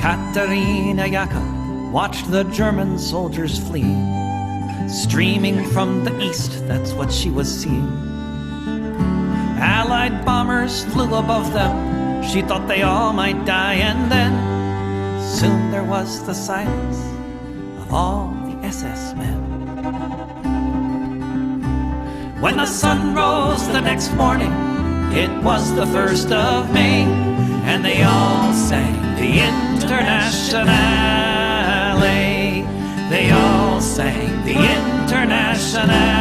Katerina Jaka watched the German soldiers flee. Streaming from the east, that's what she was seeing. Allied bombers flew above them. She thought they all might die, and then soon there was the silence of all the SS men. When the sun rose the next morning, it was the 1st of May, and they all sang the Internationale. They all sang the Internationale.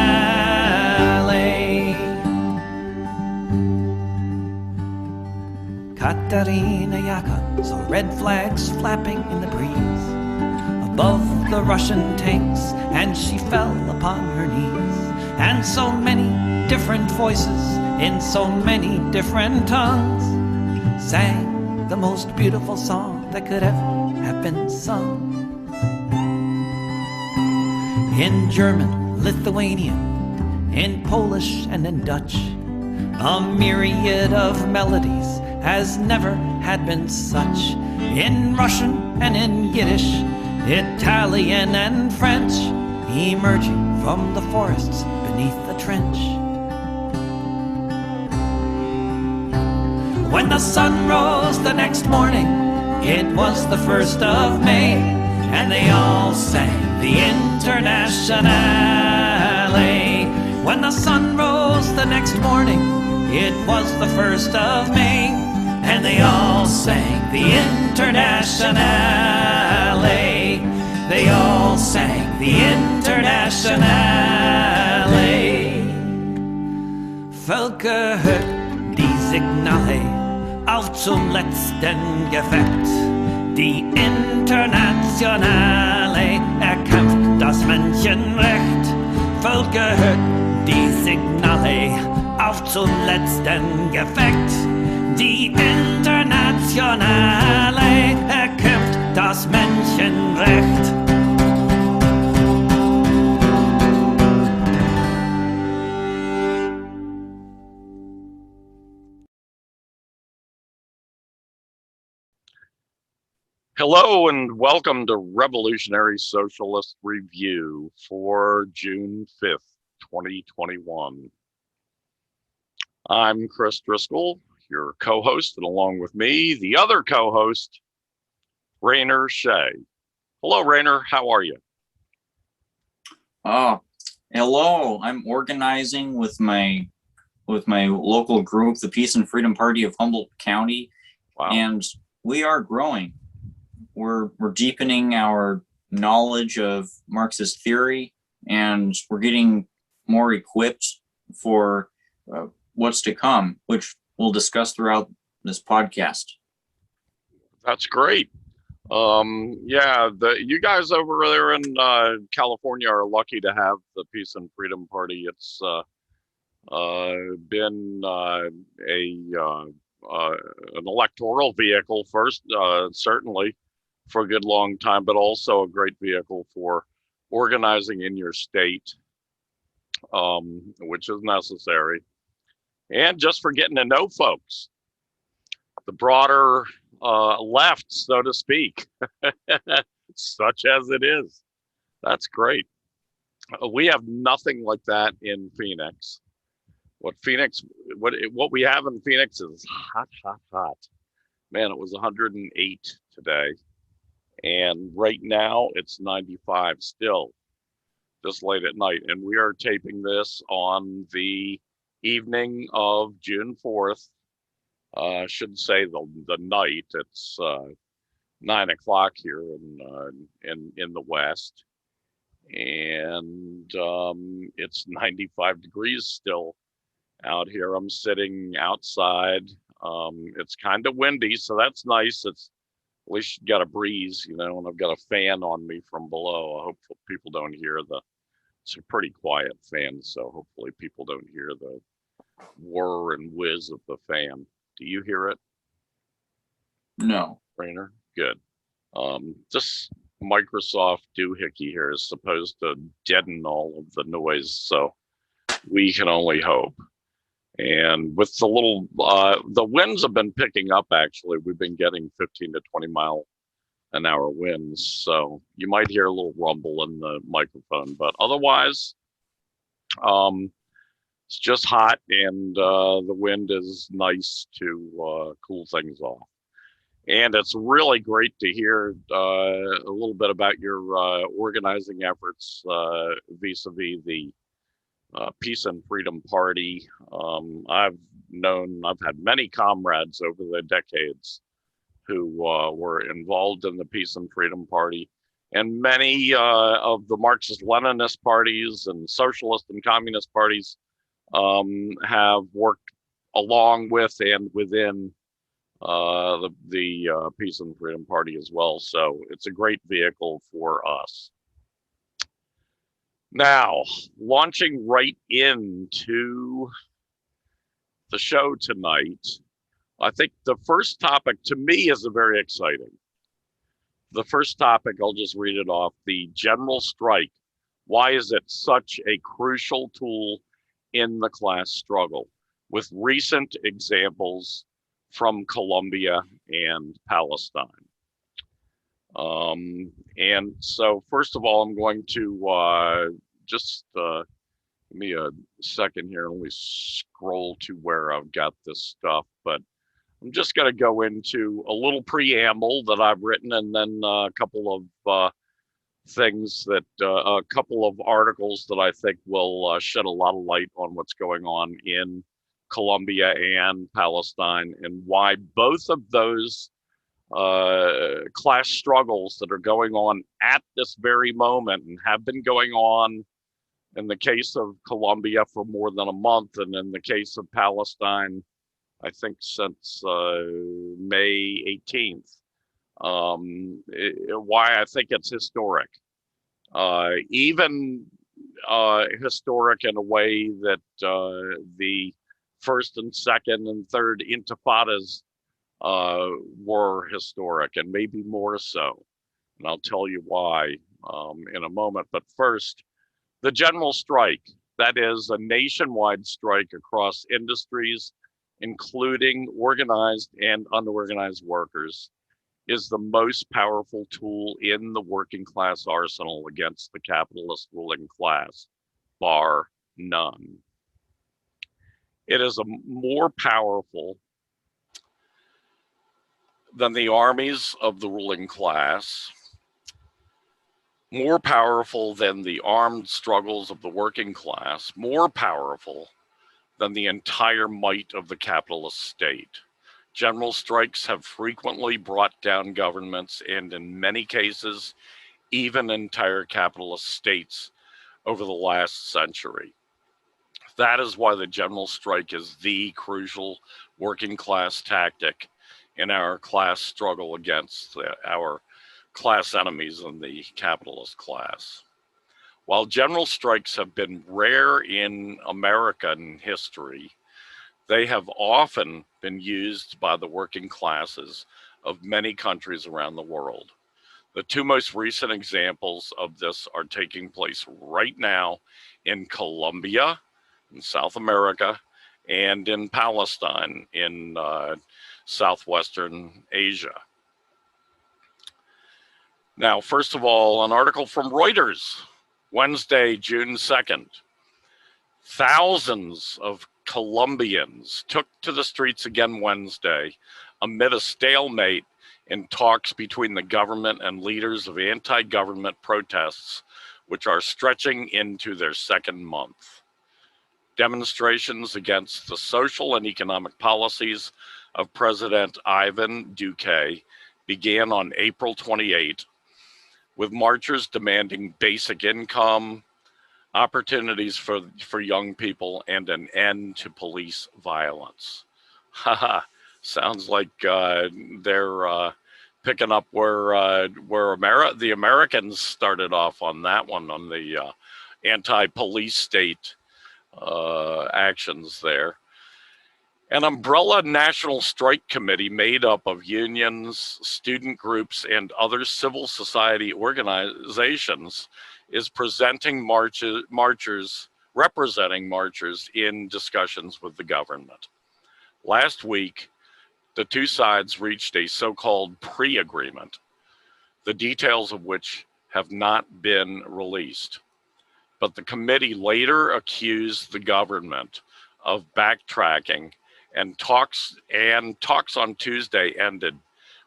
Katerina Jaka saw red flags flapping in the breeze above the Russian tanks, and she fell upon her knees. And so many different voices in so many different tongues sang the most beautiful song that could ever have been sung. In German, Lithuanian, in Polish and in Dutch, a myriad of melodies has never had been such. In Russian and in Yiddish, Italian and French, emerging from the forests beneath the trench. When the sun rose the next morning, it was the 1st of May, and they all sang the Internationale. When the sun rose the next morning, it was the 1st of May, and they all sang the Internationale. They all sang the Internationale. Völker hört die Signale auf zum letzten Gefecht. Die Internationale erkämpft das Menschenrecht. Völker hört die Signale auf zum letzten Gefecht. Die Internationale erkämpft das Menschenrecht. Hello and welcome to Revolutionary Socialist Review for June 5th, 2021. I'm Chris Driscoll, your co-host, and along with me, the other co-host, Rainer Shea. Hello, Rainer. How are you? Hello. I'm organizing with my local group, the Peace and Freedom Party of Humboldt County, Wow. And we are growing. We're deepening our knowledge of Marxist theory, and we're getting more equipped for what's to come, which we'll discuss throughout this podcast. That's great. You guys over there in California are lucky to have the Peace and Freedom Party. It's been an electoral vehicle first, certainly for a good long time, but also a great vehicle for organizing in your state, which is necessary, and just for getting to know folks, the broader left, so to speak, such as it is. That's great. We have nothing like that in Phoenix. What we have in Phoenix is hot, hot, hot. Man, it was 108 today. And right now it's 95 still, this late at night. And we are taping this on the evening of June 4th. I shouldn't say the night. It's 9 o'clock here in the West. And it's 95 degrees still out here. I'm sitting outside. It's kind of windy, so that's nice. It's at least you got a breeze, and I've got a fan on me from below. I hope people don't hear it's a pretty quiet fan, so hopefully people don't hear the whir and whiz of the fan. Do you hear it? No. Rainer? Good. This Microsoft doohickey here is supposed to deaden all of the noise, so we can only hope. And with the little, the winds have been picking up, actually. We've been getting 15 to 20 mile an hour winds. So you might hear a little rumble in the microphone, but otherwise, it's just hot, and the wind is nice to cool things off. And it's really great to hear a little bit about your organizing efforts vis-a-vis the Peace and Freedom Party. I've had many comrades over the decades who were involved in the Peace and Freedom Party, and many of the Marxist-Leninist parties and socialist and communist parties have worked along with and within the Peace and Freedom Party as well. So it's a great vehicle for us. Now, launching right into the show tonight, I think the first topic to me is very exciting. The first topic, I'll just read it off, the general strike. Why is it such a crucial tool in the class struggle? With recent examples from Colombia and Palestine. And so first of all, I'm going to just give me a second here. Let me scroll to where I've got this stuff, but I'm just going to go into a little preamble that I've written, and then a couple of things that, a couple of articles that I think will shed a lot of light on what's going on in Colombia and Palestine, and why both of those class struggles that are going on at this very moment and have been going on in the case of Colombia for more than a month, and in the case of Palestine, I think since May 18th, why I think it's historic. Even historic in a way that the first and second and third intifadas were historic, and maybe more so. And I'll tell you why in a moment. But first, the general strike, that is a nationwide strike across industries, including organized and unorganized workers, is the most powerful tool in the working class arsenal against the capitalist ruling class, bar none. It is more powerful than the armies of the ruling class, more powerful than the armed struggles of the working class, more powerful than the entire might of the capitalist state. General strikes have frequently brought down governments, and in many cases, even entire capitalist states over the last century. That is why the general strike is the crucial working class tactic in our class struggle against our class enemies in the capitalist class. While general strikes have been rare in American history, they have often been used by the working classes of many countries around the world. The two most recent examples of this are taking place right now in Colombia, in South America, and in Palestine, in southwestern Asia. Now, first of all, an article from Reuters, Wednesday, June 2nd. Thousands of Colombians took to the streets again Wednesday amid a stalemate in talks between the government and leaders of anti-government protests, which are stretching into their second month. Demonstrations against the social and economic policies of President Ivan Duque began on April 28, with marchers demanding basic income, opportunities for young people, and an end to police violence. Haha, sounds like they're picking up where the Americans started off on that one, on the anti-police state actions there. An umbrella national strike committee made up of unions, student groups, and other civil society organizations is representing marchers in discussions with the government. Last week, the two sides reached a so-called pre-agreement. the details of which have not been released. But the committee later accused the government of backtracking, and talks on Tuesday ended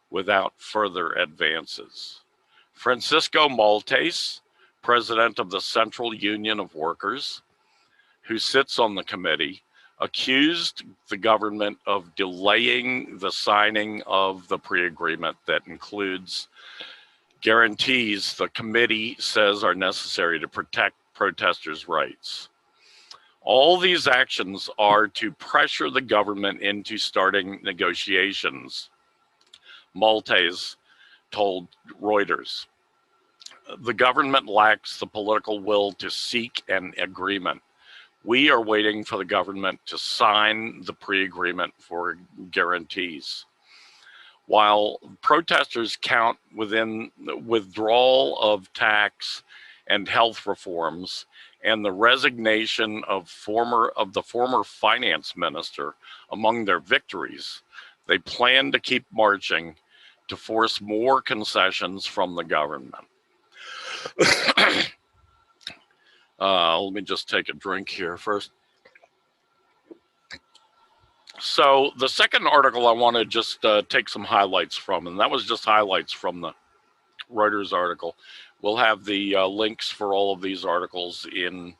without further advances. Francisco Maltese, president of the Central Union of Workers, who sits on the committee, accused the government of delaying the signing of the pre-agreement that includes guarantees the committee says are necessary to protect protesters' rights. All these actions are to pressure the government into starting negotiations, Maltese told Reuters. The government lacks the political will to seek an agreement. We are waiting for the government to sign the pre-agreement for guarantees. While protesters count within the withdrawal of tax and health reforms and the resignation of the former finance minister among their victories, they plan to keep marching to force more concessions from the government. Let me just take a drink here first. So the second article I want to just take some highlights from, and that was just highlights from the Reuters article. We'll have the links for all of these articles in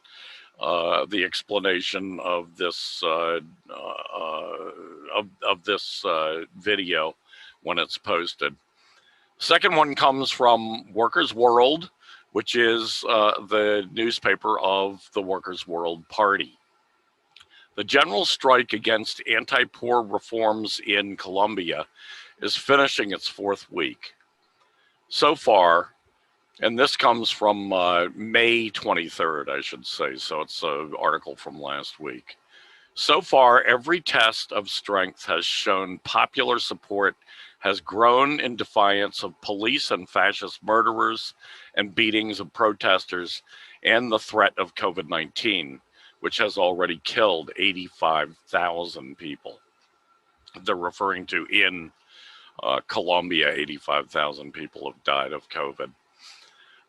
the explanation of this video when it's posted. Second one comes from Workers' World, which is the newspaper of the Workers' World Party. The general strike against anti-poor reforms in Colombia is finishing its fourth week. So far, and this comes from May 23rd, I should say, so it's an article from last week. So far, every test of strength has shown popular support has grown in defiance of police and fascist murderers and beatings of protesters and the threat of COVID-19, which has already killed 85,000 people. They're referring to in Colombia, 85,000 people have died of COVID.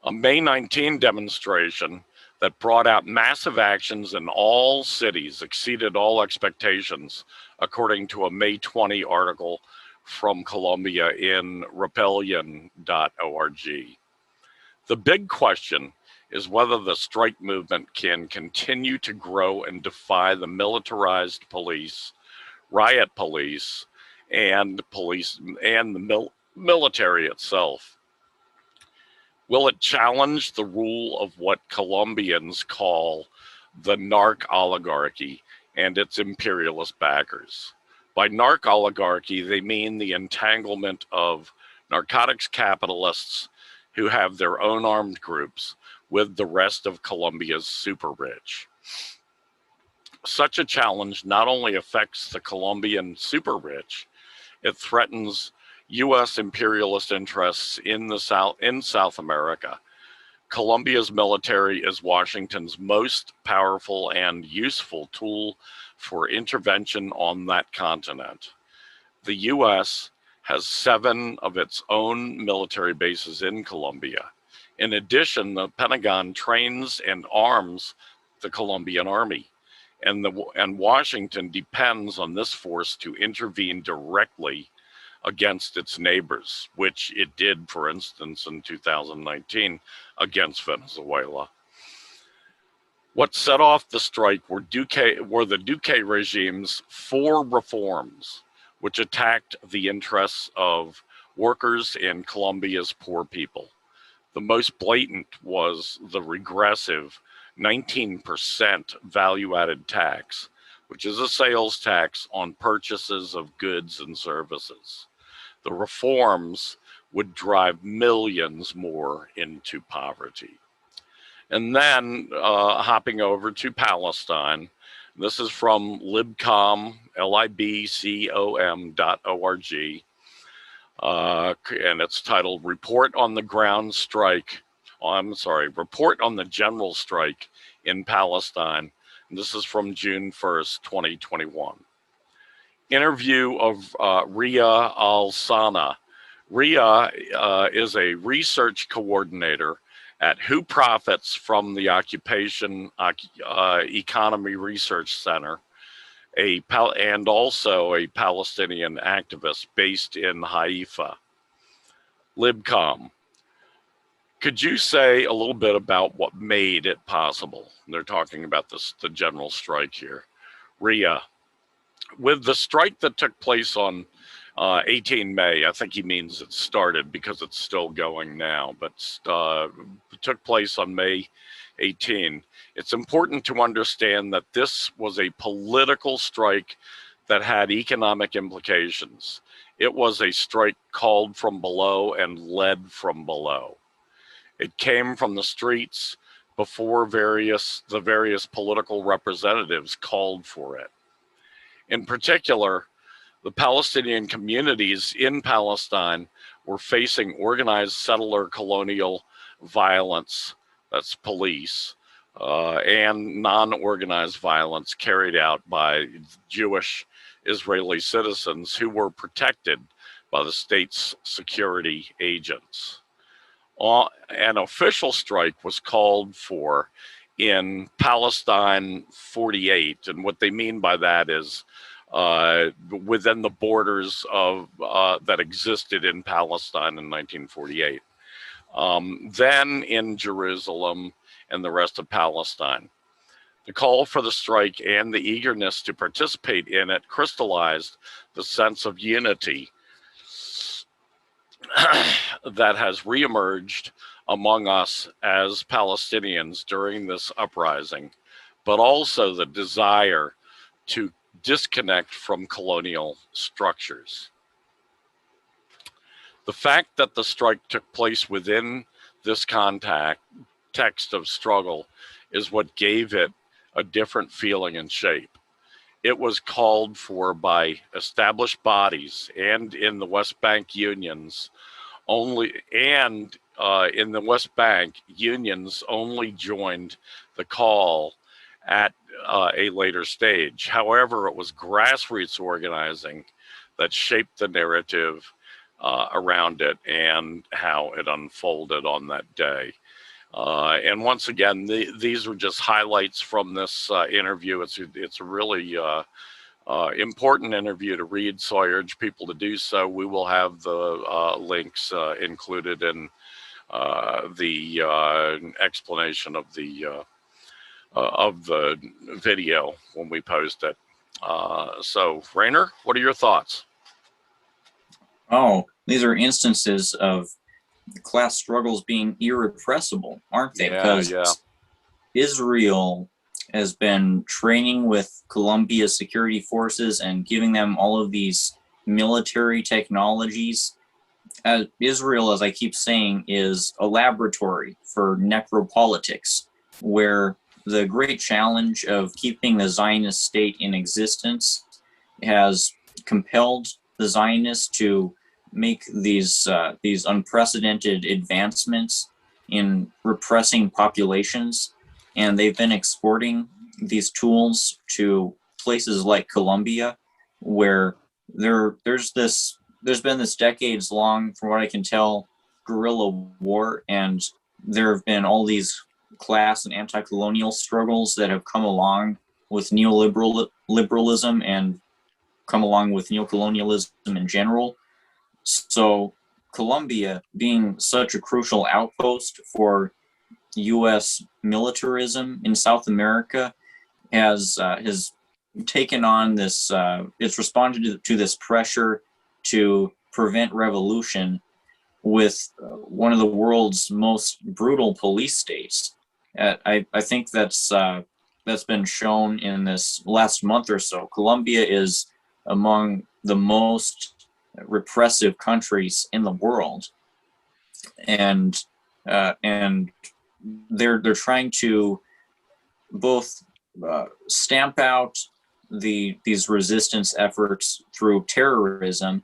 A May 19 demonstration that brought out massive actions in all cities exceeded all expectations, according to a May 20 article from Colombia in rebellion.org. The big question is whether the strike movement can continue to grow and defy the militarized police, riot police, and the military itself. Will it challenge the rule of what Colombians call the narc oligarchy and its imperialist backers? By narc oligarchy, they mean the entanglement of narcotics capitalists who have their own armed groups with the rest of Colombia's super rich. Such a challenge not only affects the Colombian super rich, it threatens U.S. imperialist interests in South America. Colombia's military is Washington's most powerful and useful tool for intervention on that continent. The U.S. has 7 of its own military bases in Colombia. In addition, the Pentagon trains and arms the Colombian army, and Washington depends on this force to intervene directly against its neighbors, which it did, for instance, in 2019 against Venezuela. What set off the strike were the Duque regime's 4 reforms, which attacked the interests of workers and Colombia's poor people. The most blatant was the regressive 19% value-added tax, which is a sales tax on purchases of goods and services. The reforms would drive millions more into poverty. And then hopping over to Palestine, this is from libcom, libcom.org, and it's titled Report on the General Strike in Palestine. And this is from June 1st, 2021. Interview of Ria Al-Sana, Ria is a research coordinator at Who Profits from the Occupation Economy Research Center, and also a Palestinian activist based in Haifa. Libcom, could you say a little bit about what made it possible? They're talking about the general strike here. Ria, with the strike that took place on 18 May, I think he means it started because it's still going now, but it took place on May 18. It's important to understand that this was a political strike that had economic implications. It was a strike called from below and led from below. It came from the streets before the various political representatives called for it. In particular, the Palestinian communities in Palestine were facing organized settler colonial violence, that's police, and non-organized violence carried out by Jewish Israeli citizens who were protected by the state's security agents. An official strike was called for in Palestine 48, and what they mean by that is within the borders of that existed in Palestine in 1948. Then in Jerusalem and the rest of Palestine. The call for the strike and the eagerness to participate in it crystallized the sense of unity that has reemerged among us as Palestinians during this uprising, but also the desire to disconnect from colonial structures. The fact that the strike took place within this context of struggle is what gave it a different feeling and shape. It was called for by established bodies and in the West Bank unions only, and in the West Bank, unions only joined the call at a later stage. However, it was grassroots organizing that shaped the narrative around it and how it unfolded on that day. And once again, these were just highlights from this interview. It's a really important interview to read, so I urge people to do so. We will have the links included in the explanation of the video when we post it. So, Rainer, what are your thoughts? Oh, these are instances of class struggles being irrepressible, aren't they? Because Israel has been training with Colombia security forces and giving them all of these military technologies. Israel, as I keep saying, is a laboratory for necropolitics, where the great challenge of keeping the Zionist state in existence has compelled the Zionists to make these unprecedented advancements in repressing populations, and they've been exporting these tools to places like Colombia, where there's been this decades-long, from what I can tell, guerrilla war, and there have been all these class and anti-colonial struggles that have come along with neoliberalism and come along with neocolonialism in general. So Colombia, being such a crucial outpost for U.S. militarism in South America, has taken on this. It's responded to this pressure to prevent revolution with one of the world's most brutal police states. I think that's been shown in this last month or so. Colombia is among the most repressive countries in the world, and they're trying to both stamp out these resistance efforts through terrorism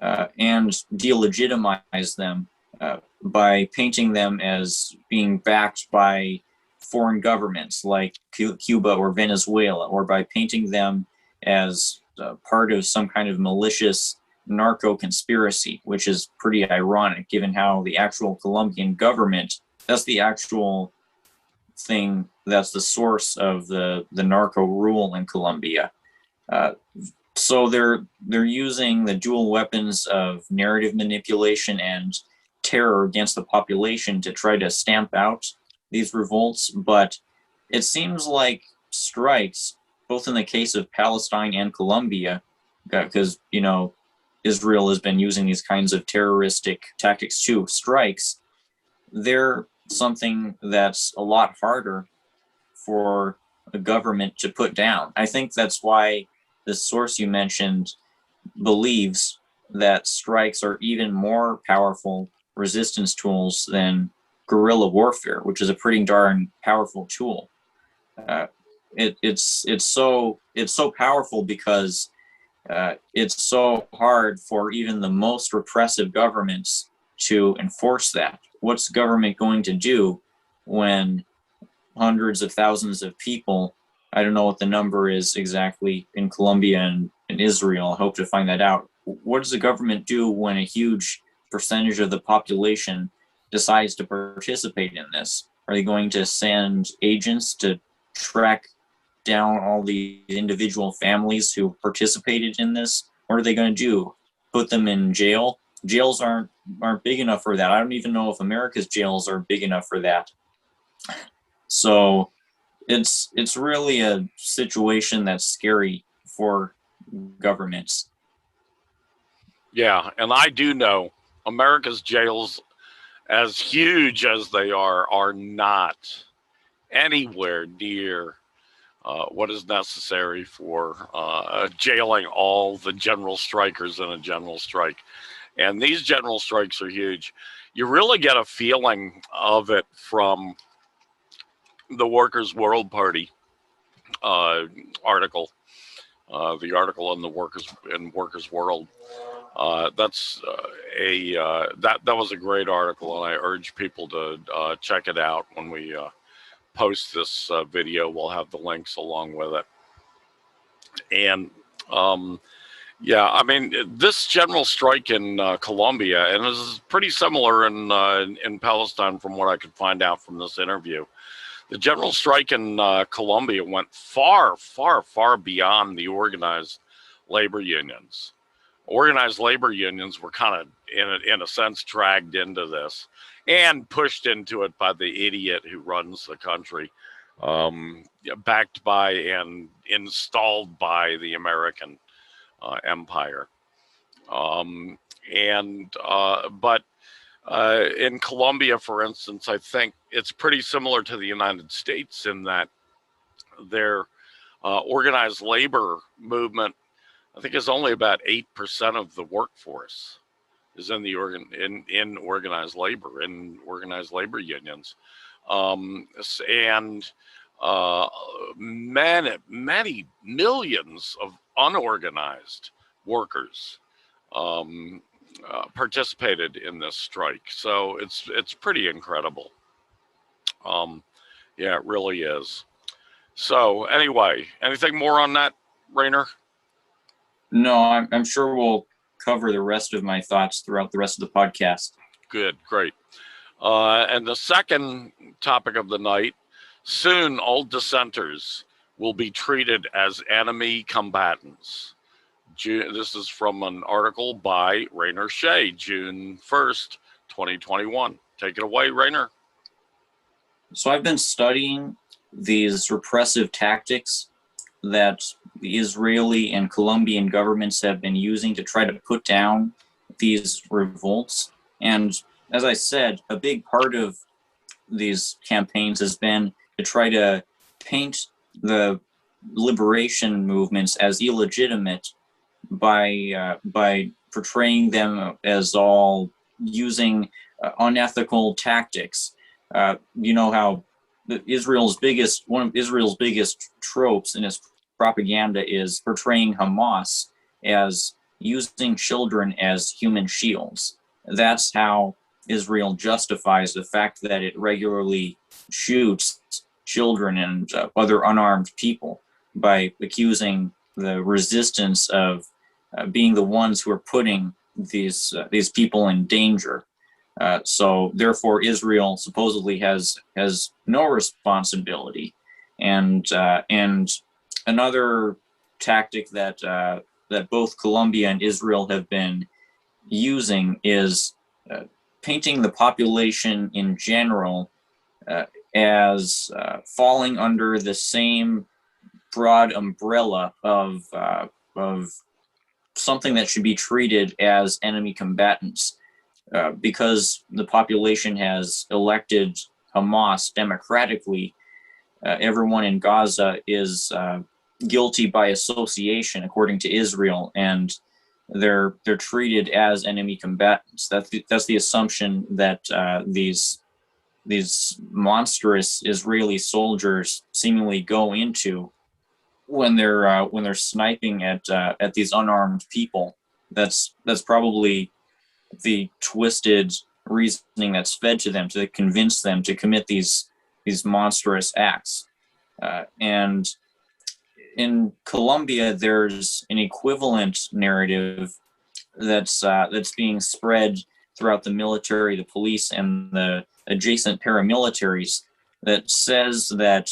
and delegitimize them by painting them as being backed by foreign governments like Cuba or Venezuela, or by painting them as part of some kind of malicious narco conspiracy, which is pretty ironic given how the actual Colombian government, that's the actual thing, that's the source of the narco rule in Colombia. So they're using the dual weapons of narrative manipulation and terror against the population to try to stamp out these revolts. But it seems like strikes, both in the case of Palestine and Colombia, because, you know, Israel has been using these kinds of terroristic tactics too, strikes, they're something that's a lot harder for a government to put down. I think that's why the source you mentioned believes that strikes are even more powerful resistance tools than guerrilla warfare, which is a pretty darn powerful tool. It's so powerful because it's so hard for even the most repressive governments to enforce that. What's government going to do when hundreds of thousands of people, I don't know what the number is exactly in Colombia and in Israel, I hope to find that out. What does the government do when a huge percentage of the population decides to participate in this? Are they going to send agents to track down all the individual families who participated in this? What are they going to do? Put them in jail? Jails aren't big enough for that. I don't even know if America's jails are big enough for that. So it's really a situation that's scary for governments. Yeah, and I do know America's jails, as huge as they are not anywhere near what is necessary for jailing all the general strikers in a general strike. And these general strikes are huge. You really get a feeling of it from the Workers' World Party article, the article in the Workers' World. That was a great article, and I urge people to check it out. When we post this video, we'll have the links along with it. And yeah, I mean, this general strike in Colombia, and this is pretty similar in Palestine from what I could find out from this interview. The general strike in Colombia went far, far, far beyond the organized labor unions. Organized labor unions were kind of, in a sense, dragged into this and pushed into it by the idiot who runs the country, backed by and installed by the American empire. But in Colombia, for instance, I think it's pretty similar to the United States in that their organized labor movement, I think, is only about 8% of the workforce is in the organized labor, in organized labor unions, and many millions of unorganized workers participated in this strike. So it's pretty incredible. Yeah, it really is. So anyway, anything more on that, Rainer? No, I'm sure we'll cover the rest of my thoughts throughout the rest of the podcast. Good, great. And the second topic of the night, soon all dissenters will be treated as enemy combatants. This is from an article by Rainer Shea, June 1st, 2021. Take it away, Rainer. So I've been studying these repressive tactics that the Israeli and Colombian governments have been using to try to put down these revolts. And as I said, a big part of these campaigns has been to try to paint the liberation movements as illegitimate by portraying them as all using unethical tactics. You know how one of Israel's biggest tropes in its propaganda is portraying Hamas as using children as human shields. That's how Israel justifies the fact that it regularly shoots children and other unarmed people, by accusing the resistance of being the ones who are putting these people in danger. So therefore, Israel supposedly has no responsibility. And another tactic that both Colombia and Israel have been using is painting the population in general as falling under the same broad umbrella of something that should be treated as enemy combatants, because the population has elected Hamas democratically. Everyone in Gaza is guilty by association, according to Israel, and they're treated as enemy combatants. That's the assumption that these monstrous Israeli soldiers seemingly go into when they're sniping at these unarmed people. That's probably the twisted reasoning that's fed to them to convince them to commit these monstrous acts. And in Colombia, there's an equivalent narrative that's being spread throughout the military, the police, and the adjacent paramilitaries that says that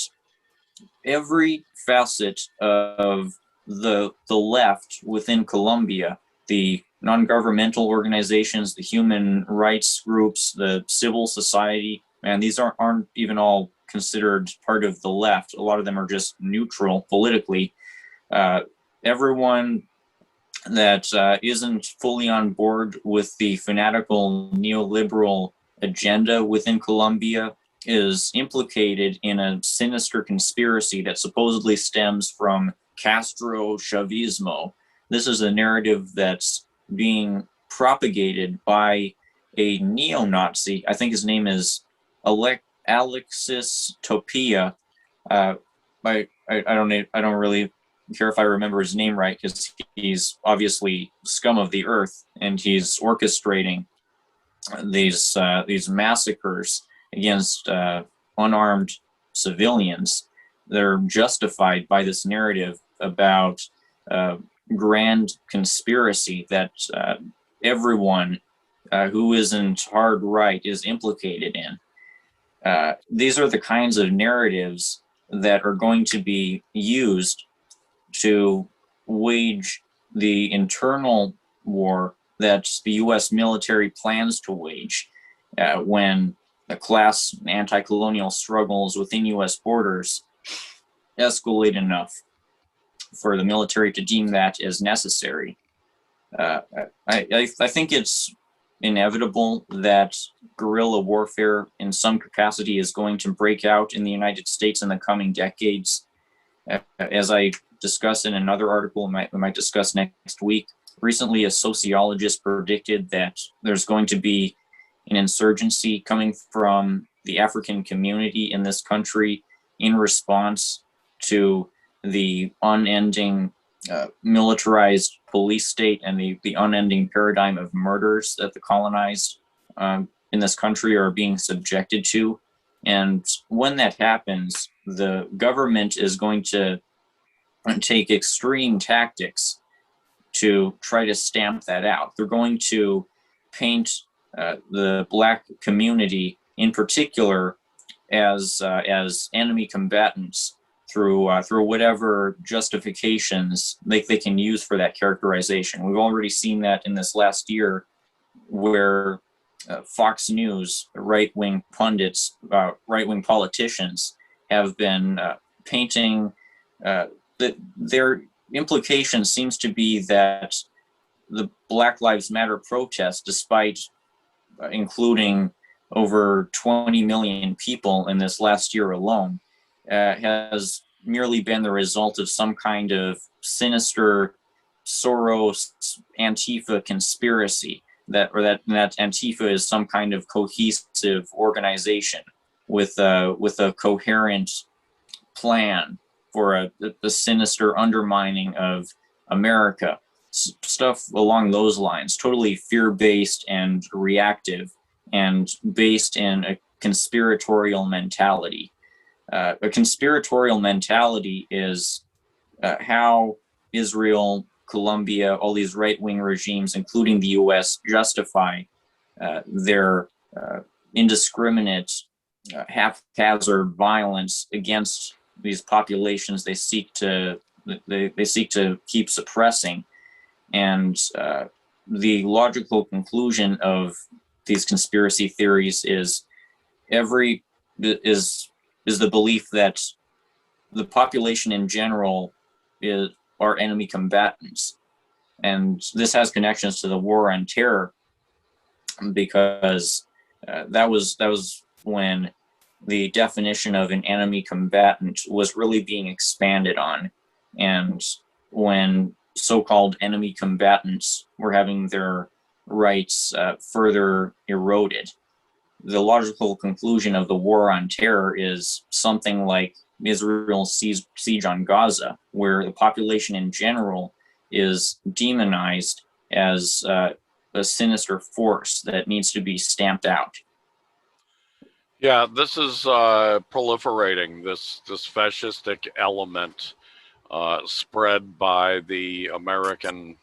every facet of the left within Colombia, the non-governmental organizations, the human rights groups, the civil society, and these aren't even all considered part of the left. A lot of them are just neutral politically. Everyone that isn't fully on board with the fanatical neoliberal agenda within Colombia is implicated in a sinister conspiracy that supposedly stems from Castro Chavismo. This is a narrative that's being propagated by a neo-Nazi. I think his name is Alexis Topia. I don't really care if I remember his name right, because he's obviously scum of the earth, and he's orchestrating these massacres against unarmed civilians. They're justified by this narrative about grand conspiracy that everyone who isn't hard right is implicated in. These are the kinds of narratives that are going to be used to wage the internal war that the U.S. military plans to wage when the class anti-colonial struggles within U.S. borders escalate enough for the military to deem that as necessary. I think it's inevitable that guerrilla warfare in some capacity is going to break out in the United States in the coming decades. As I discussed in another article we might discuss next week, recently a sociologist predicted that there's going to be an insurgency coming from the African community in this country in response to the unending militarized police state and the unending paradigm of murders that the colonized in this country are being subjected to. And when that happens, the government is going to take extreme tactics to try to stamp that out. They're going to paint the Black community in particular as enemy combatants through whatever justifications they can use for that characterization. We've already seen that in this last year, where Fox News, right-wing pundits, right-wing politicians have been painting that their implication seems to be that the Black Lives Matter protest, despite including over 20 million people in this last year alone, has merely been the result of some kind of sinister Soros Antifa conspiracy, that Antifa is some kind of cohesive organization with a coherent plan for a sinister undermining of America, stuff along those lines, totally fear-based and reactive and based in a conspiratorial mentality. A conspiratorial mentality is how Israel Colombia, all these right-wing regimes, including the US, justify their indiscriminate, haphazard violence against these populations they seek to keep suppressing. And the logical conclusion of these conspiracy theories is the belief that the population in general are enemy combatants. And this has connections to the war on terror, because that was when the definition of an enemy combatant was really being expanded on, and when so-called enemy combatants were having their rights further eroded. The logical conclusion of the war on terror is something like Israel's siege on Gaza, where the population in general is demonized as a sinister force that needs to be stamped out. Yeah, this is proliferating, this fascistic element spread by the American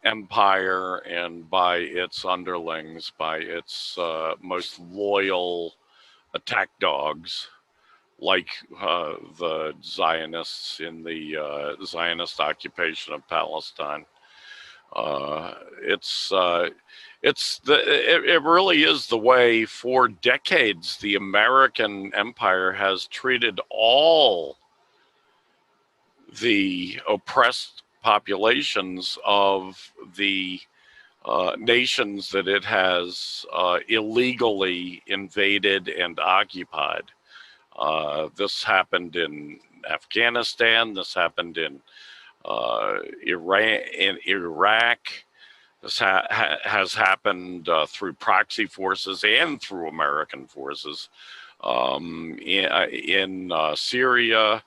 empire and by its underlings, by its most loyal attack dogs, like the Zionists in the Zionist occupation of Palestine. It really is the way for decades the American empire has treated all the oppressed populations of the nations that it has illegally invaded and occupied. This happened in Afghanistan. This happened in Iran, in Iraq. This has happened through proxy forces and through American forces in Syria.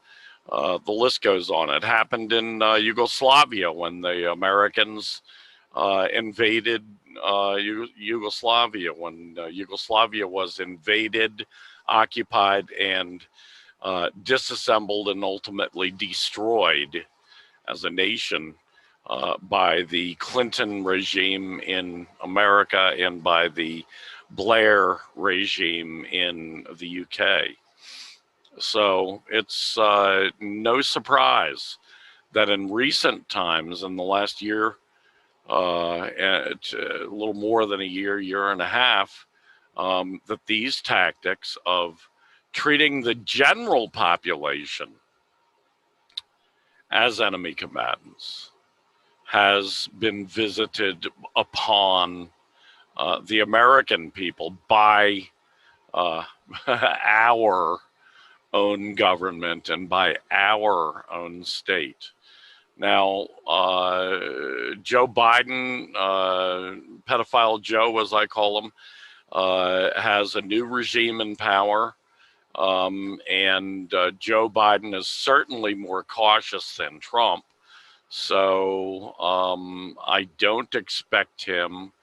The list goes on. It happened in Yugoslavia when the Americans invaded Yugoslavia, when Yugoslavia was invaded, occupied, and disassembled and ultimately destroyed as a nation by the Clinton regime in America and by the Blair regime in the UK. So it's no surprise that in recent times, in the last year, a little more than a year and a half, that these tactics of treating the general population as enemy combatants has been visited upon the American people by our own government and by our own state. Now, Joe Biden, pedophile Joe, as I call him, has a new regime in power. And Joe Biden is certainly more cautious than Trump. So I don't expect him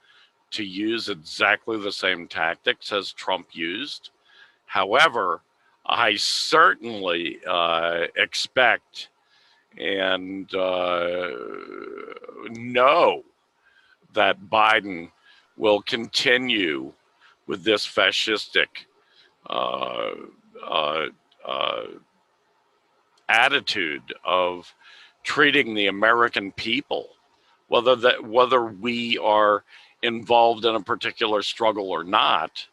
to use exactly the same tactics as Trump used. However, I certainly expect and know that Biden will continue with this fascistic attitude of treating the American people, whether we are involved in a particular struggle or not,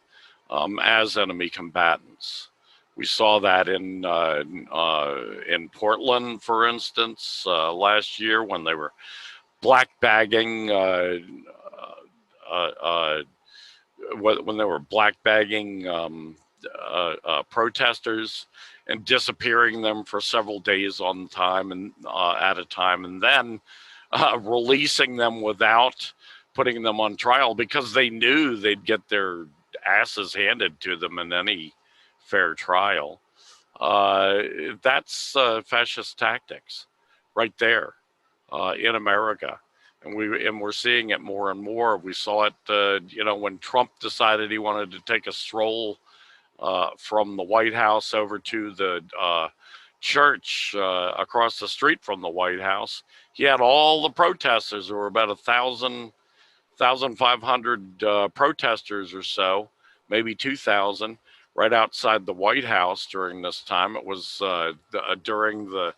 as enemy combatants. We saw that in Portland, for instance, last year when they were black bagging protesters and disappearing them for several days on time and at a time, and then releasing them without putting them on trial because they knew they'd get their asses handed to them in any fair trial. That's fascist tactics right there in America. And we're seeing it more and more. We saw it, when Trump decided he wanted to take a stroll from the White House over to the church across the street from the White House. he had all the protesters. There were about 1,500 protesters or so, maybe 2,000, right outside the White House during this time. It was during the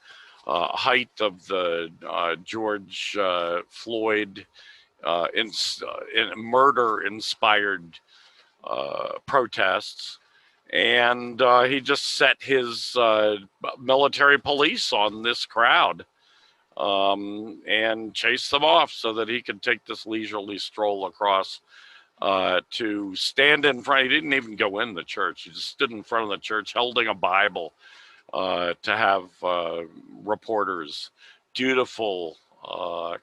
height of the George Floyd murder-inspired protests. And he just set his military police on this crowd and chased them off so that he could take this leisurely stroll across to stand in front. He didn't even go in the church. He just stood in front of the church holding a Bible to have reporters, dutiful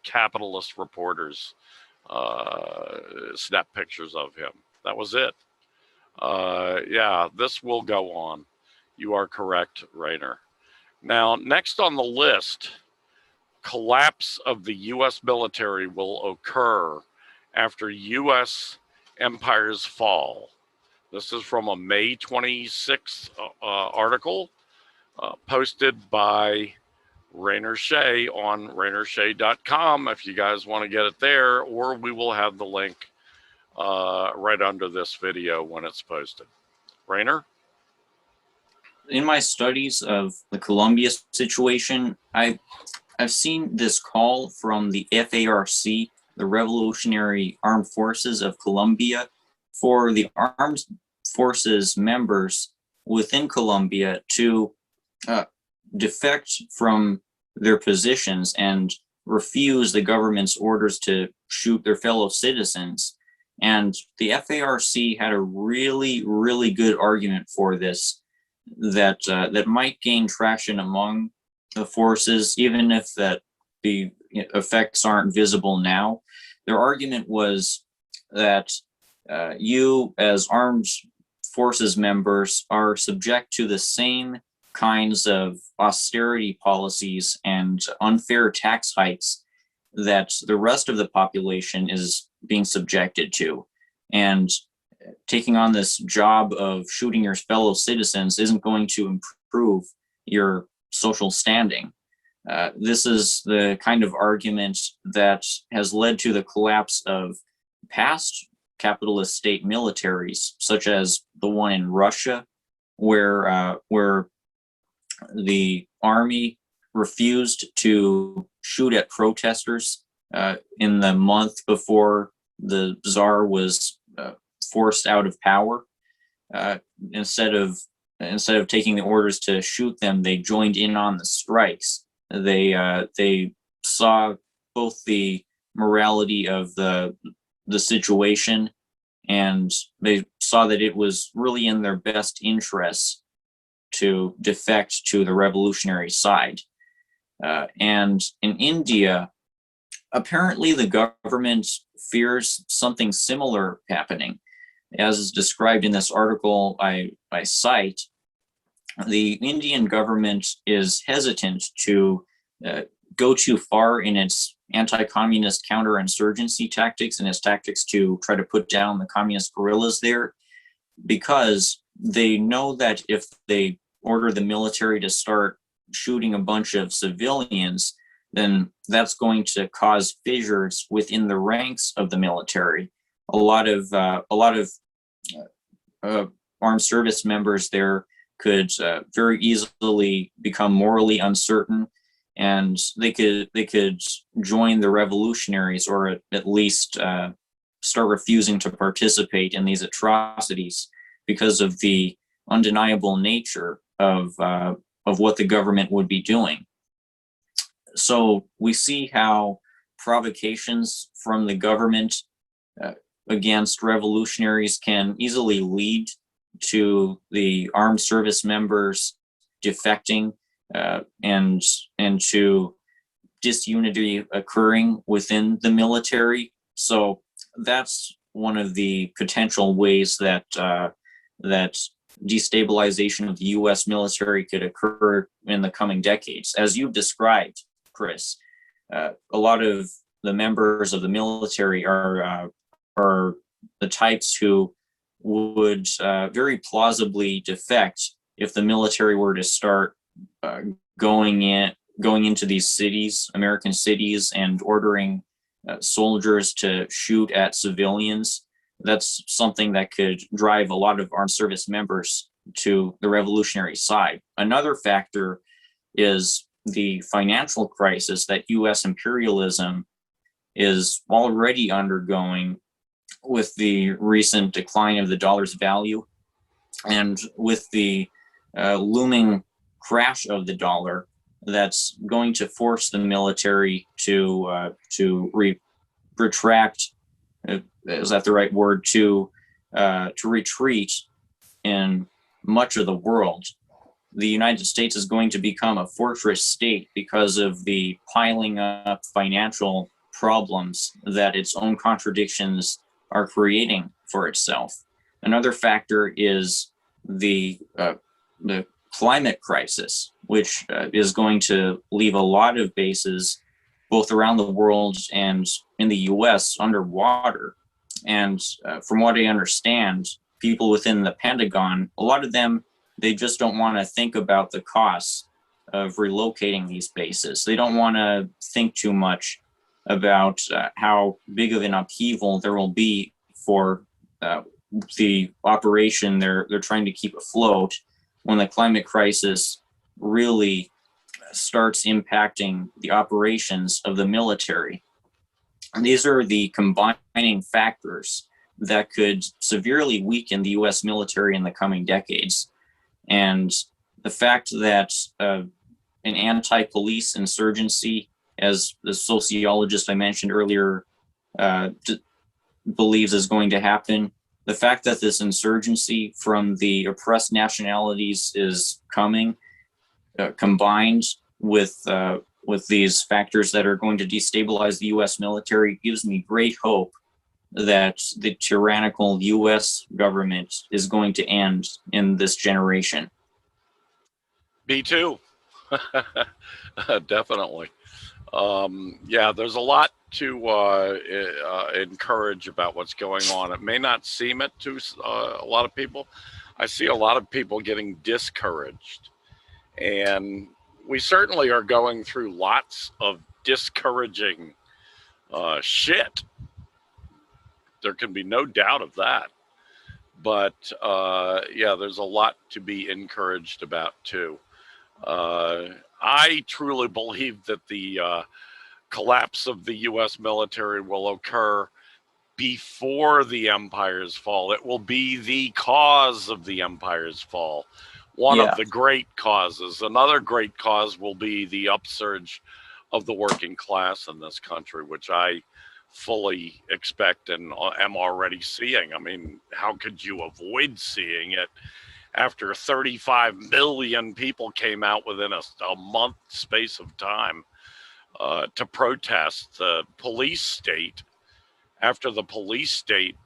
capitalist reporters, snap pictures of him. That was it. Yeah, this will go on. You are correct, Rainer. Now, next on the list, collapse of the U.S. military will occur after U.S. empire's fall. This is from a May 26th article posted by Rainer Shea on RainerShea.com if you guys want to get it there, or we will have the link right under this video when it's posted. Rainer? In my studies of the Colombia situation, I've seen this call from the FARC, the Revolutionary Armed Forces of Colombia, for the armed forces members within Colombia to defect from their positions and refuse the government's orders to shoot their fellow citizens. And the FARC had a really, really good argument for this that might gain traction among the forces, even if that the effects aren't visible now. Their argument was that you, as armed forces members, are subject to the same kinds of austerity policies and unfair tax hikes that the rest of the population is being subjected to. And taking on this job of shooting your fellow citizens isn't going to improve your social standing. This is the kind of argument that has led to the collapse of past capitalist state militaries, such as the one in Russia, where the army refused to shoot at protesters in the month before the Tsar was forced out of power. Instead of taking the orders to shoot them, they joined in on the strikes. They saw both the morality of the situation, and they saw that it was really in their best interests to defect to the revolutionary side. And in India, apparently the government fears something similar happening. As is described in this article I cite, the Indian government is hesitant to go too far in its anti-communist counterinsurgency tactics and its tactics to try to put down the communist guerrillas there, because they know that if they order the military to start shooting a bunch of civilians, then that's going to cause fissures within the ranks of the military. A lot of armed service members there could very easily become morally uncertain, and they could join the revolutionaries, or at least start refusing to participate in these atrocities because of the undeniable nature of what the government would be doing. So we see how provocations from the government against revolutionaries can easily lead to the armed service members defecting and to disunity occurring within the military. So that's one of the potential ways that that destabilization of the U.S. military could occur in the coming decades. As you've described, Chris, a lot of the members of the military are the types who would very plausibly defect if the military were to start going going into these cities, American cities, and ordering soldiers to shoot at civilians. That's something that could drive a lot of armed service members to the revolutionary side. Another factor is the financial crisis that US imperialism is already undergoing with the recent decline of the dollar's value and with the looming crash of the dollar that's going to force the military to retract. Is that the right word? To retreat in much of the world. The United States is going to become a fortress state because of the piling up financial problems that its own contradictions are creating for itself. Another factor is the climate crisis, which is going to leave a lot of bases both around the world and in the US underwater. And from what I understand, people within the Pentagon, a lot of them, they just don't want to think about the costs of relocating these bases. They don't want to think too much about how big of an upheaval there will be for the operation they're trying to keep afloat when the climate crisis really starts impacting the operations of the military. And these are the combining factors that could severely weaken the US military in the coming decades. And the fact that an anti-police insurgency, as the sociologist I mentioned earlier believes is going to happen, the fact that this insurgency from the oppressed nationalities is coming, combined with these factors that are going to destabilize the US military, gives me great hope that the tyrannical US government is going to end in this generation. Me too. Definitely. Yeah, there's a lot to encourage about what's going on. It may not seem it to a lot of people. I see a lot of people getting discouraged. And we certainly are going through lots of discouraging shit. There can be no doubt of that. But yeah, there's a lot to be encouraged about too. I truly believe that the collapse of the US military will occur before the empire's fall. It will be the cause of the empire's fall. One of the great causes. Another great cause will be the upsurge of the working class in this country, which I fully expect and am already seeing. I mean, how could you avoid seeing it after 35 million people came out within a month space of time to protest the police state, after the police state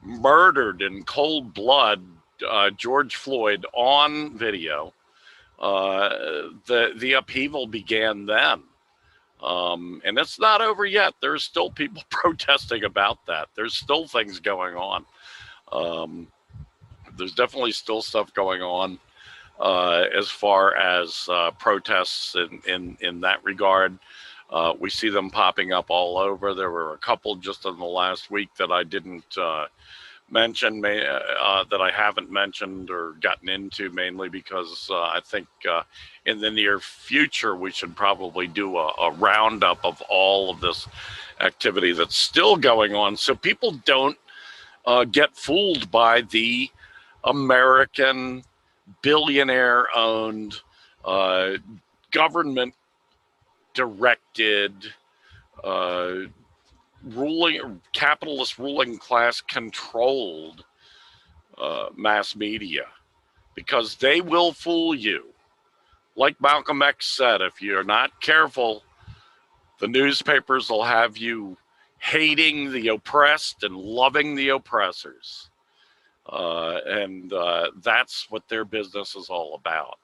murdered in cold blood George Floyd on video. The upheaval began then. And it's not over yet. There's still people protesting about that. There's still things going on. There's definitely still stuff going on as far as protests in that regard. We see them popping up all over. There were a couple just in the last week that I didn't mention, that I haven't mentioned or gotten into, mainly because I think in the near future we should probably do a roundup of all of this activity that's still going on, so people don't get fooled by the American billionaire-owned, government-directed, capitalist ruling class controlled mass media, because they will fool you. Like Malcolm X said, if you're not careful, the newspapers will have you hating the oppressed and loving the oppressors. And that's what their business is all about.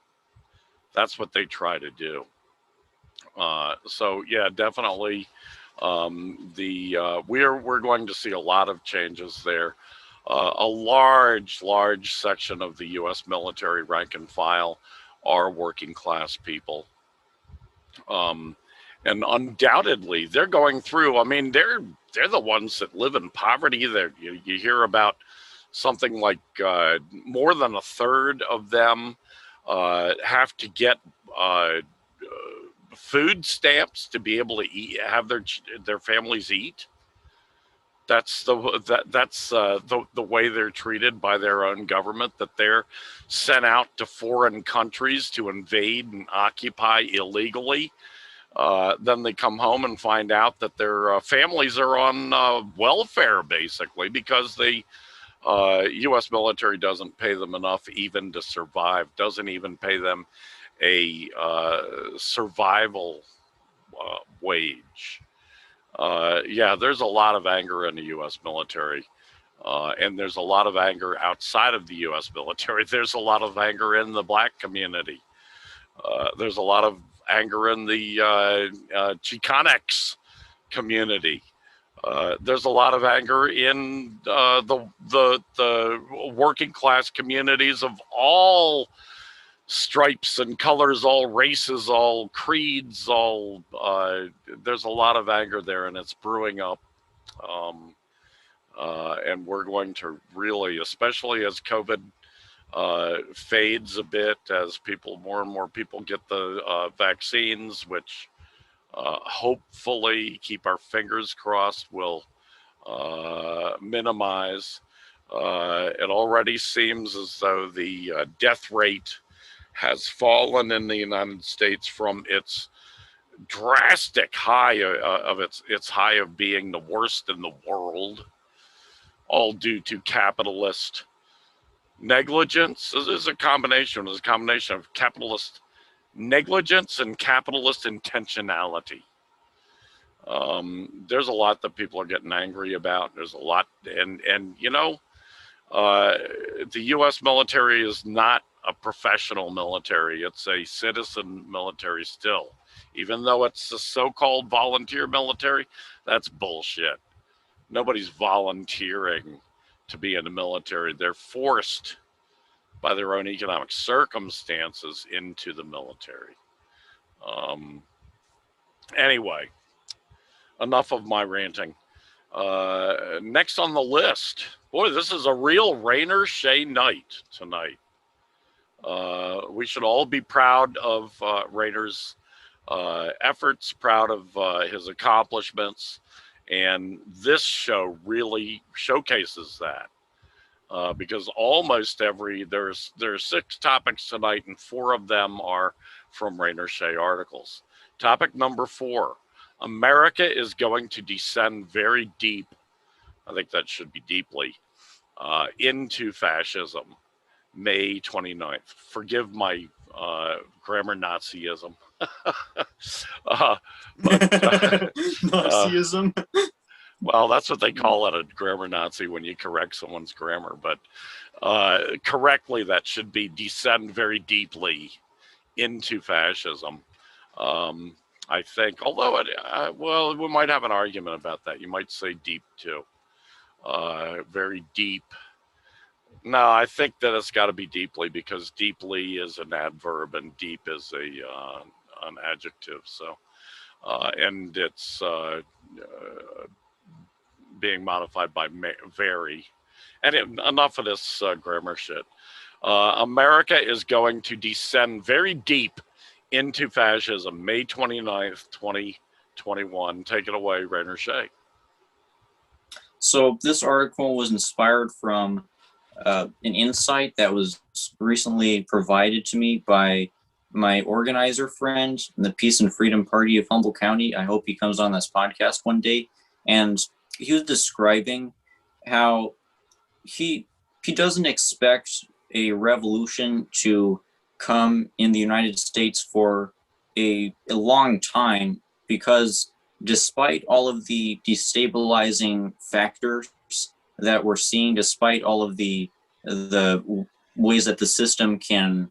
That's what they try to do. So yeah, definitely. We're going to see a lot of changes there. A large section of the U.S. military rank and file are working class people. And undoubtedly, they're going through. I mean, they're the ones that live in poverty. You hear about something like more than a third of them have to get food stamps to be able to eat, have their families eat. That's the way they're treated by their own government, that they're sent out to foreign countries to invade and occupy illegally. Then they come home and find out that their families are on welfare, basically, because the U.S. military doesn't pay them enough even to survive, doesn't even pay them a survival wage. Yeah, there's a lot of anger in the U.S. military, and there's a lot of anger outside of the U.S. military. There's a lot of anger in the Black community. There's a lot of anger in the Chicanx community. There's a lot of anger in the working class communities of all stripes and colors, all races, all creeds, all there's a lot of anger there, and it's brewing up. And we're going to really, especially as COVID fades a bit, as more and more people get the vaccines, which hopefully, keep our fingers crossed, will minimize. It already seems as though the death rate has fallen in the United States from its drastic high of its high of being the worst in the world, all due to capitalist negligence. This is a combination of capitalist negligence and capitalist intentionality. There's a lot that people are getting angry about. There's a lot, and the U.S. military is not a professional military. It's a citizen military still. Even though it's a so-called volunteer military, that's bullshit. Nobody's volunteering to be in the military. They're forced by their own economic circumstances into the military. Anyway, enough of my ranting. Next on the list, boy, this is a real Rainer Shea night tonight. We should all be proud of Rainer's efforts, proud of his accomplishments, and this show really showcases that. Because almost there's 6 topics tonight, and 4 of them are from Rainer Shea articles. Topic number 4, America is going to descend very deep, I think that should be deeply, into fascism, May 29th. Forgive my grammar Nazism. Nazism? Well, that's what they call it, a grammar Nazi, when you correct someone's grammar. But correctly, that should be descend very deeply into fascism. I think, although well, we might have an argument about that. You might say deep too. Very deep. No, I think that it's got to be deeply, because deeply is an adverb and deep is an adjective. So, and it's being modified by very. And enough of this grammar shit. America is going to descend very deep into fascism, May 29th, 2021. Take it away, Rainer Shea. So this article was inspired from an insight that was recently provided to me by my organizer friend in the Peace and Freedom Party of Humboldt County. I hope he comes on this podcast one day. And he was describing how he doesn't expect a revolution to come in the United States for a long time, because despite all of the destabilizing factors that we're seeing, despite all of the ways that the system can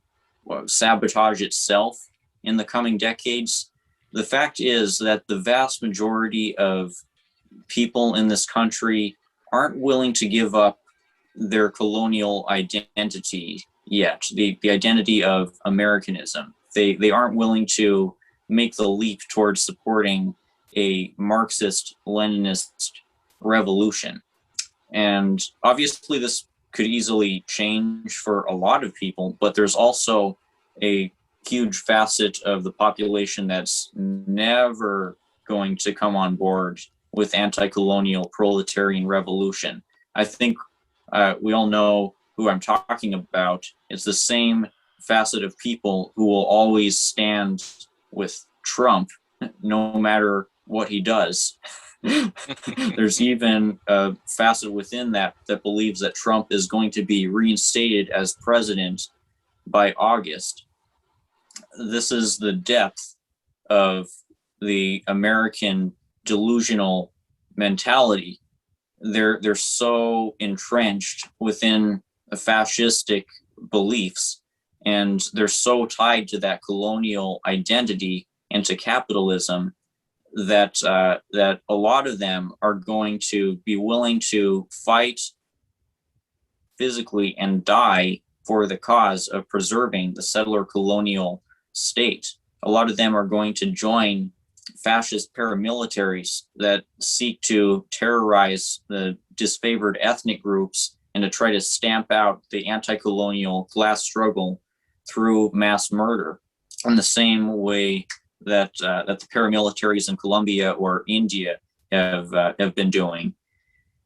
sabotage itself in the coming decades, the fact is that the vast majority of people in this country aren't willing to give up their colonial identity yet, the identity of Americanism. They aren't willing to make the leap towards supporting a Marxist-Leninist revolution. And obviously this could easily change for a lot of people, but there's also a huge facet of the population that's never going to come on board with anti-colonial proletarian revolution. I think we all know who I'm talking about. It's the same facet of people who will always stand with Trump no matter what he does. There's even a facet within that believes that Trump is going to be reinstated as president by August. This is the depth of the American delusional mentality. They're so entrenched within the fascistic beliefs, and they're so tied to that colonial identity and to capitalism that that a lot of them are going to be willing to fight physically and die for the cause of preserving the settler colonial state. A lot of them are going to join fascist paramilitaries that seek to terrorize the disfavored ethnic groups and to try to stamp out the anti-colonial class struggle through mass murder, in the same way that that the paramilitaries in Colombia or India have been doing.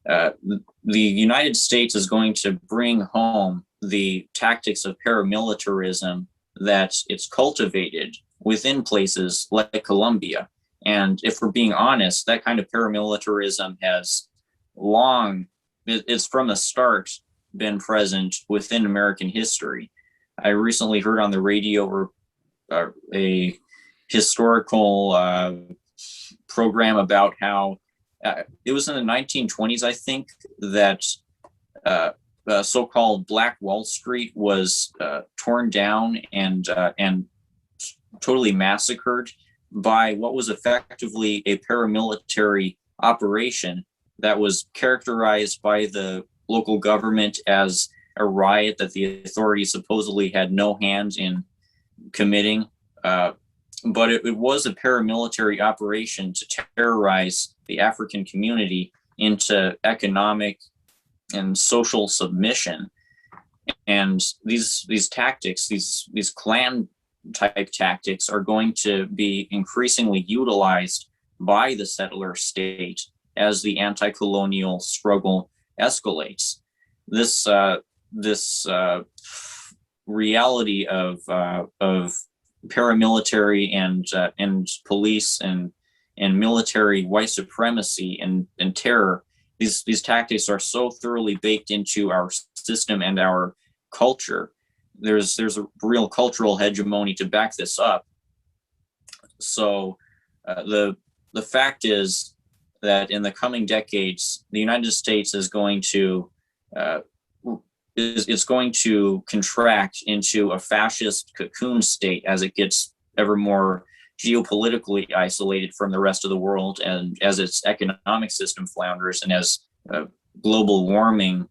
The United States is going to bring home the tactics of paramilitarism that it's cultivated within places like Colombia. And if we're being honest, that kind of paramilitarism has it's from the start been present within American history. I recently heard on the radio a historical program about how it was in the 1920s, I think, that so-called Black Wall Street was torn down and totally massacred by what was effectively a paramilitary operation that was characterized by the local government as a riot that the authorities supposedly had no hand in committing. But it was a paramilitary operation to terrorize the African community into economic and social submission. And these tactics, these clan type tactics, are going to be increasingly utilized by the settler state as the anti-colonial struggle escalates. This reality of paramilitary and police and military white supremacy and terror, these tactics are so thoroughly baked into our system and our culture. There's a real cultural hegemony to back this up. So the fact is that in the coming decades, the United States is going to it's going to contract into a fascist cocoon state as it gets ever more geopolitically isolated from the rest of the world, and as its economic system flounders, and as global warming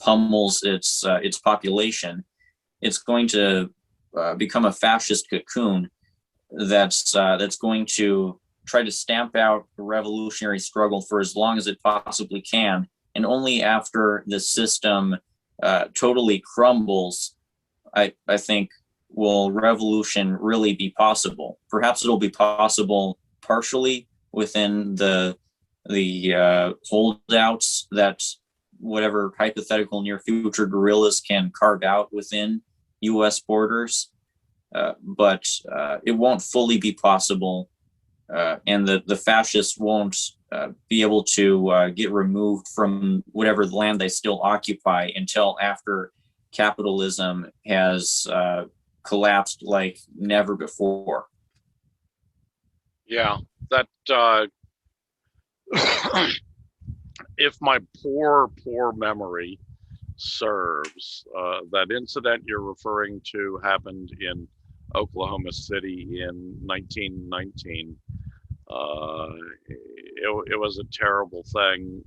pummels its population. It's going to become a fascist cocoon that's going to try to stamp out the revolutionary struggle for as long as it possibly can. And only after the system totally crumbles, I think, will revolution really be possible. Perhaps it'll be possible partially within the holdouts that whatever hypothetical near future guerrillas can carve out within U.S. borders, but it won't fully be possible, and the fascists won't be able to get removed from whatever land they still occupy until after capitalism has collapsed like never before. Yeah, that if my poor memory serves, that incident you're referring to happened in Oklahoma City in 1919. It was a terrible thing.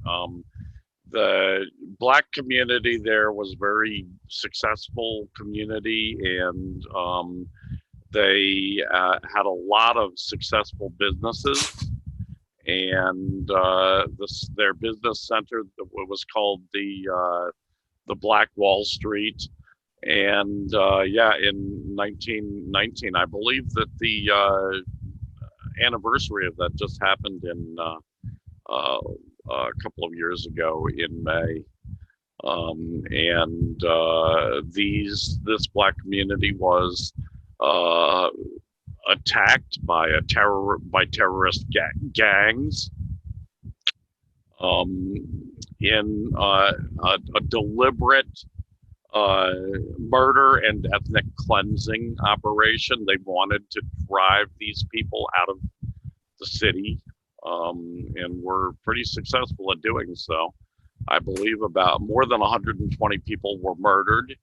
The Black community there was very successful community, and They had a lot of successful businesses, and their business center was called the Black Wall Street. And yeah, in 1919, I believe that the anniversary of that just happened in a couple of years ago in May. And this black community was attacked by terrorist gangs in a deliberate murder and ethnic cleansing operation. They wanted to drive these people out of the city, and were pretty successful at doing so. I believe about more than 120 people were murdered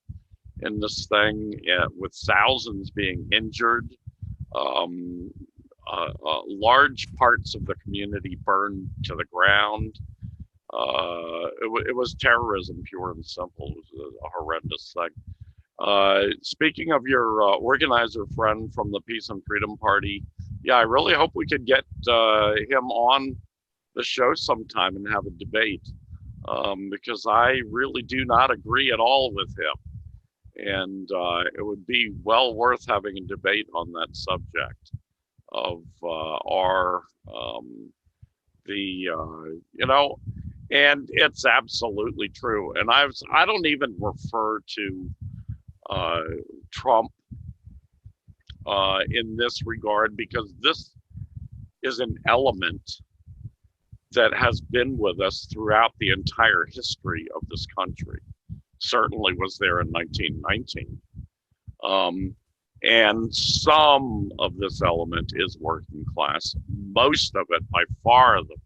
in this thing, with thousands being injured. Large parts of the community burned to the ground. It was terrorism, pure and simple. It was a horrendous thing. Speaking of your organizer friend from the Peace and Freedom Party, yeah, I really hope we could get him on the show sometime and have a debate, because I really do not agree at all with him. And it would be well worth having a debate on that subject of and it's absolutely true. And I don't even refer to Trump in this regard, because this is an element that has been with us throughout the entire history of this country. Certainly was there in 1919. And some of this element is working class. Most of it, by far, the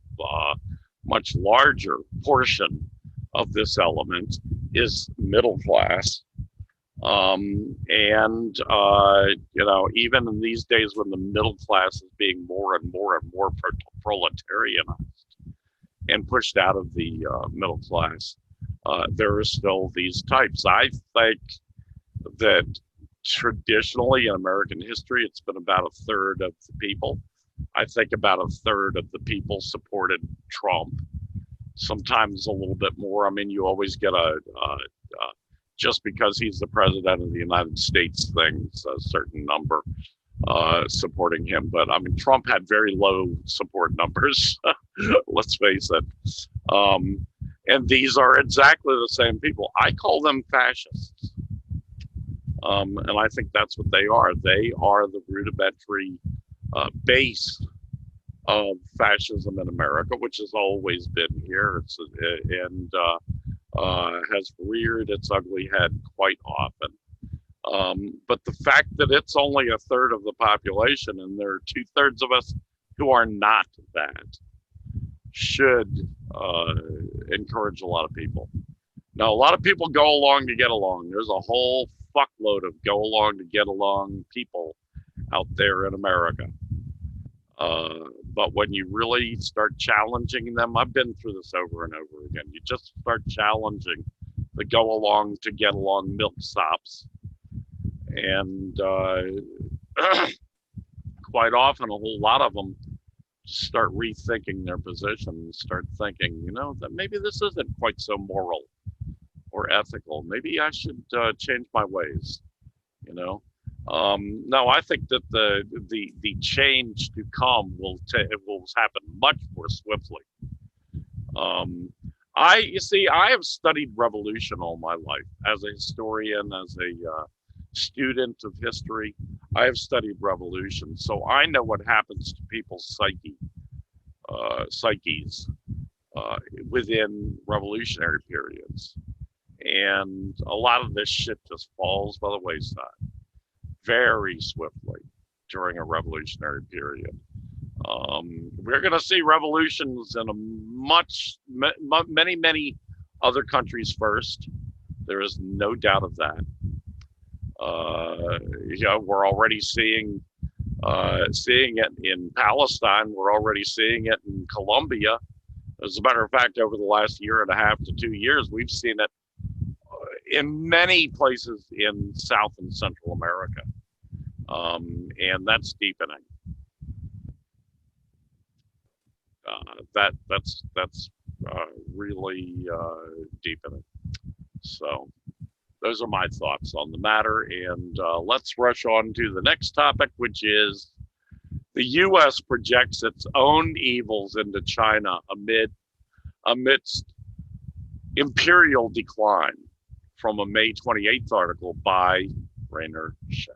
much larger portion of this element is middle class. Even in these days when the middle class is being more and more and more proletarianized and pushed out of the middle class, there are still these types. I think that traditionally in American history, it's been about a third of the people. I think about a third of the people supported Trump. Sometimes a little bit more. I mean, you always get just because he's the president of the United States things, a certain number supporting him. But I mean, Trump had very low support numbers, let's face it. And these are exactly the same people. I call them fascists. And I think that's what they are. They are the rudimentary base of fascism in America, which has always been here, and has reared its ugly head quite often. But the fact that it's only a third of the population, and there are 2/3 of us who are not that, should encourage a lot of people. Now, a lot of people go along to get along. There's a whole fuckload of go along to get along people out there in America. But when you really start challenging them, I've been through this over and over again. You just start challenging the go along to get along milksops. And quite often, a whole lot of them start rethinking their position and start thinking, that maybe this isn't quite so moral or ethical. Maybe I should change my ways, No, I think that the change to come will happen much more swiftly. I have studied revolution all my life as a historian, as a student of history. I have studied revolution, so I know what happens to people's psyches within revolutionary periods, and a lot of this shit just falls by the wayside very swiftly during a revolutionary period. We're going to see revolutions in many other countries first. There is no doubt of that. We're already seeing it in Palestine. We're already seeing it in Colombia. As a matter of fact, over the last year and a half to 2 years, we've seen it in many places in South and Central America. and that's deepening. That's really deepening. So those are my thoughts on the matter, and let's rush on to the next topic, which is the U.S. projects its own evils into China amidst Imperial decline, from a May 28th article by Rainer Scheck.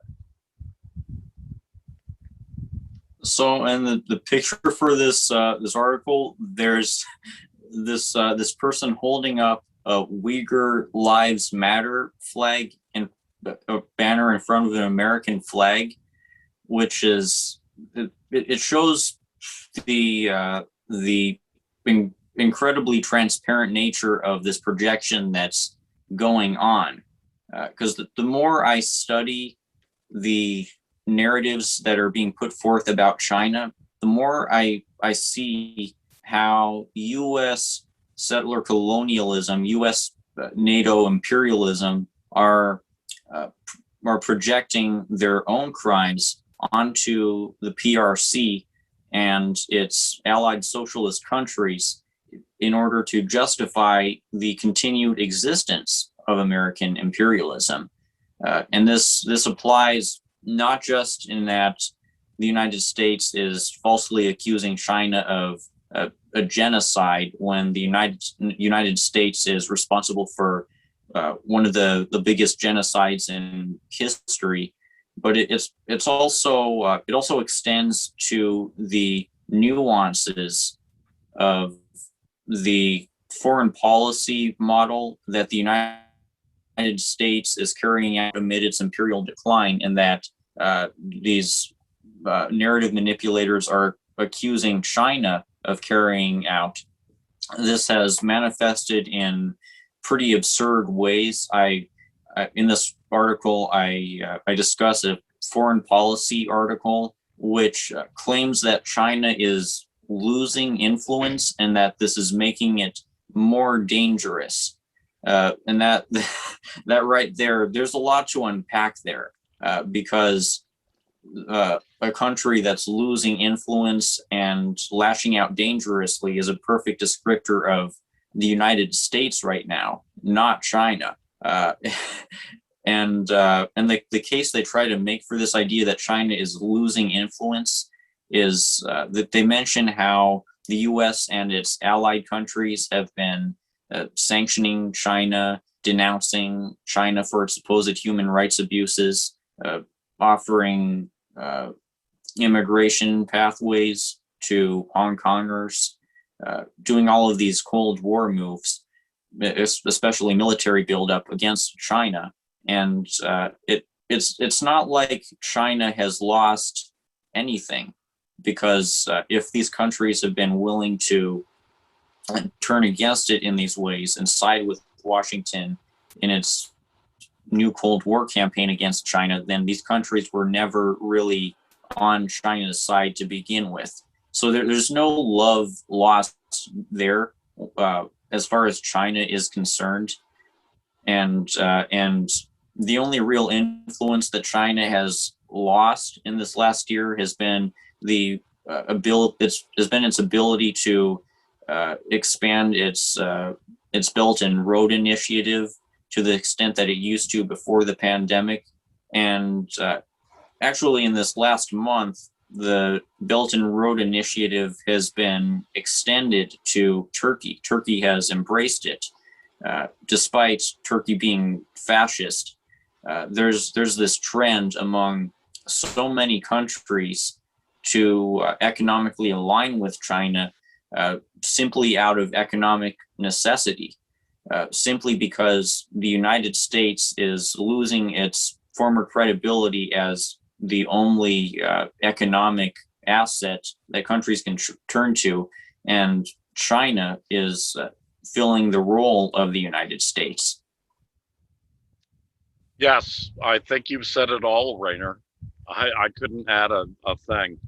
So, and the picture for this this article, there's this person holding up a Uyghur Lives Matter flag and a banner in front of an American flag, which is it shows the incredibly transparent nature of this projection that's going on. Because the more I study the narratives that are being put forth about China, the more I see how U.S. settler colonialism, U.S. NATO imperialism are projecting their own crimes onto the PRC and its allied socialist countries in order to justify the continued existence of American imperialism. And this applies not just in that the United States is falsely accusing China of a genocide when the United States is responsible for one of the biggest genocides in history, but it also extends to the nuances of the foreign policy model that the United States is carrying out amid its imperial decline, and that these narrative manipulators are accusing China of carrying out. This has manifested in pretty absurd ways. In this article, I discuss a foreign policy article which claims that China is losing influence and that this is making it more dangerous. And that right there, there's a lot to unpack there, because a country that's losing influence and lashing out dangerously is a perfect descriptor of the United States right now, not China. And the case they try to make for this idea that China is losing influence is that they mention how the U.S. and its allied countries have been sanctioning China, denouncing China for its supposed human rights abuses, offering immigration pathways to Hong Kongers, doing all of these Cold War moves, especially military buildup against China. And it's not like China has lost anything, because if these countries have been willing to turn against it in these ways and side with Washington in its new Cold War campaign against China, then these countries were never really on China's side to begin with. So there's no love lost there as far as China is concerned. And the only real influence that China has lost in this last year has been its ability to expand its Belt and Road Initiative to the extent that it used to before the pandemic. And actually, in this last month, the Belt and Road Initiative has been extended to Turkey. Turkey has embraced it, despite Turkey being fascist. There's this trend among so many countries to economically align with China simply out of economic necessity, simply because the United States is losing its former credibility as the only economic asset that countries can turn to, and China is filling the role of the United States. Yes, I think you've said it all, Rainer. I couldn't add a thing.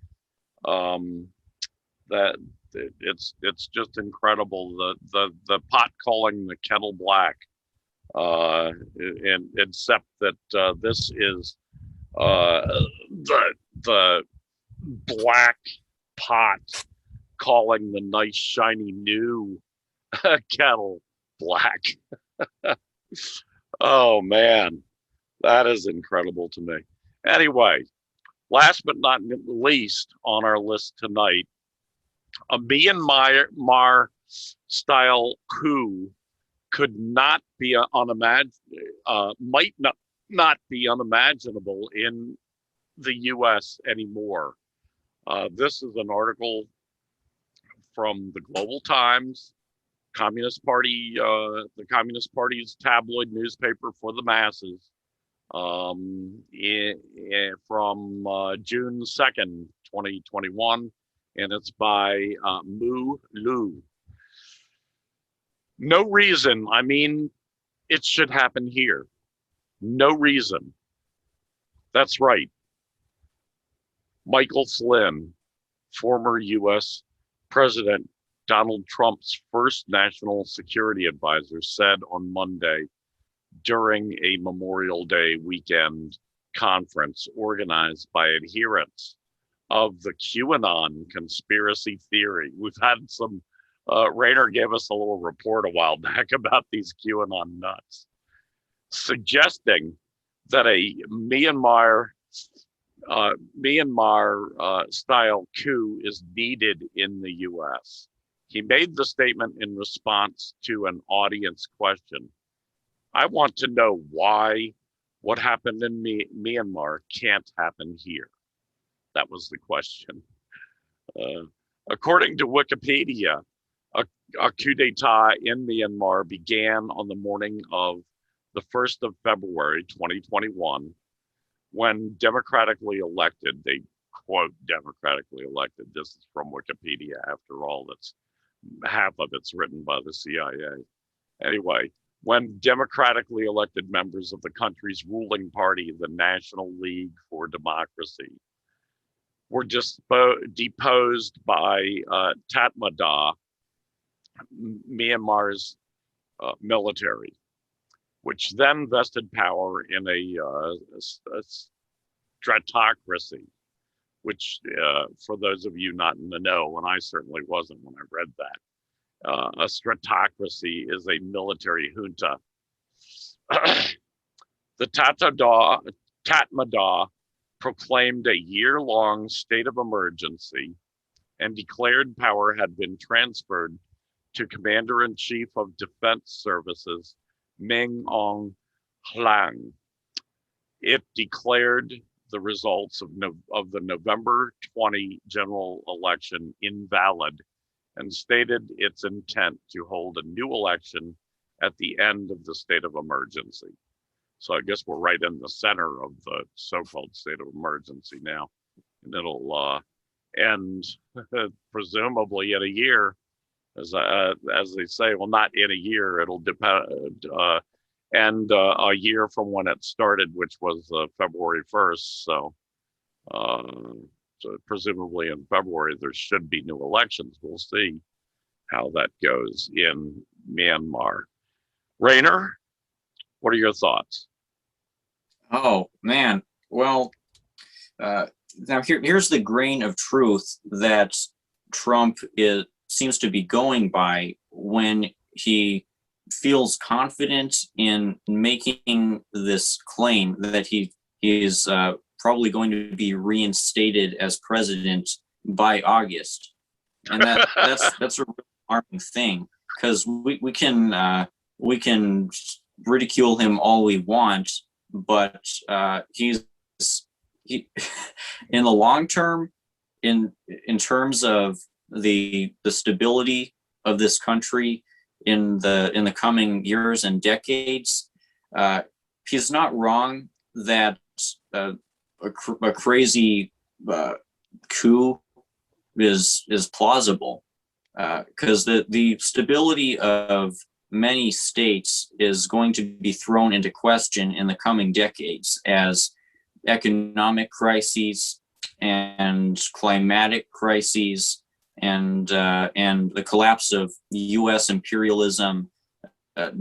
That it's just incredible, the pot calling the kettle black, and except that this is the black pot calling the nice shiny new kettle black. Oh man, that is incredible to me. Anyway, last but not least on our list tonight, a Myanmar-style coup could not be might not be unimaginable in the U.S. anymore. This is an article from the Global Times, Communist Party, the Communist Party's tabloid newspaper for the masses, from June 2nd, 2021, and it's by Mu Lu. No reason, I mean, it should happen here. No reason. That's right. Michael Flynn, former U.S. President Donald Trump's first national security advisor, said on Monday during a Memorial Day weekend conference organized by adherents of the QAnon conspiracy theory. We've had some, Rainer gave us a little report a while back about these QAnon nuts, suggesting that a Myanmar-style coup is needed in the U.S. He made the statement in response to an audience question. I want to know why what happened in Myanmar can't happen here. That was the question. According to Wikipedia, a coup d'etat in Myanmar began on the morning of the 1st of February, 2021, when democratically elected, they quote democratically elected, this is from Wikipedia after all, that's half of it's written by the CIA. Anyway, when democratically elected members of the country's ruling party, the National League for Democracy, were deposed by Tatmadaw, Myanmar's military, which then vested power in a stratocracy, which for those of you not in the know, and I certainly wasn't when I read that, a stratocracy is a military junta. The Tatmadaw proclaimed a year-long state of emergency and declared power had been transferred to Commander-in-Chief of Defense Services, Min Aung Hlaing. It declared the results of the November 20 general election invalid and stated its intent to hold a new election at the end of the state of emergency. So I guess we're right in the center of the so-called state of emergency now, and it'll end presumably in a year, as they say. Well, not in a year. It'll depend. And a year from when it started, which was February 1st. So presumably in February, there should be new elections. We'll see how that goes in Myanmar. Rainer, what are your thoughts? Oh, man. Well, now here's the grain of truth that Trump seems to be going by when he feels confident in making this claim that he is probably going to be reinstated as president by August, and that's a real alarming thing, because we can ridicule him all we want, but he in the long term, in terms of the stability of this country in the coming years and decades, he's not wrong that a crazy coup is plausible, because the stability of many states is going to be thrown into question in the coming decades as economic crises and climatic crises and the collapse of U.S. imperialism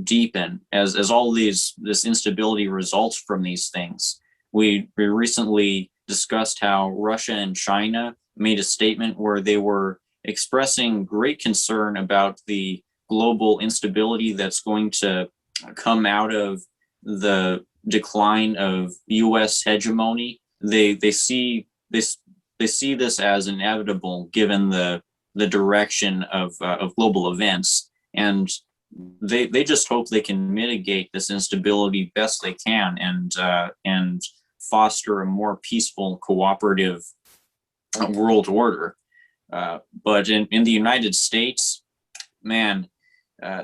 deepen, as all this instability results from these things. we recently discussed how Russia and China made a statement where they were expressing great concern about the global instability that's going to come out of the decline of U.S. hegemony. They see this as inevitable given the direction of global events, and they just hope they can mitigate this instability best they can, and foster a more peaceful, cooperative world order. But in the United States, man,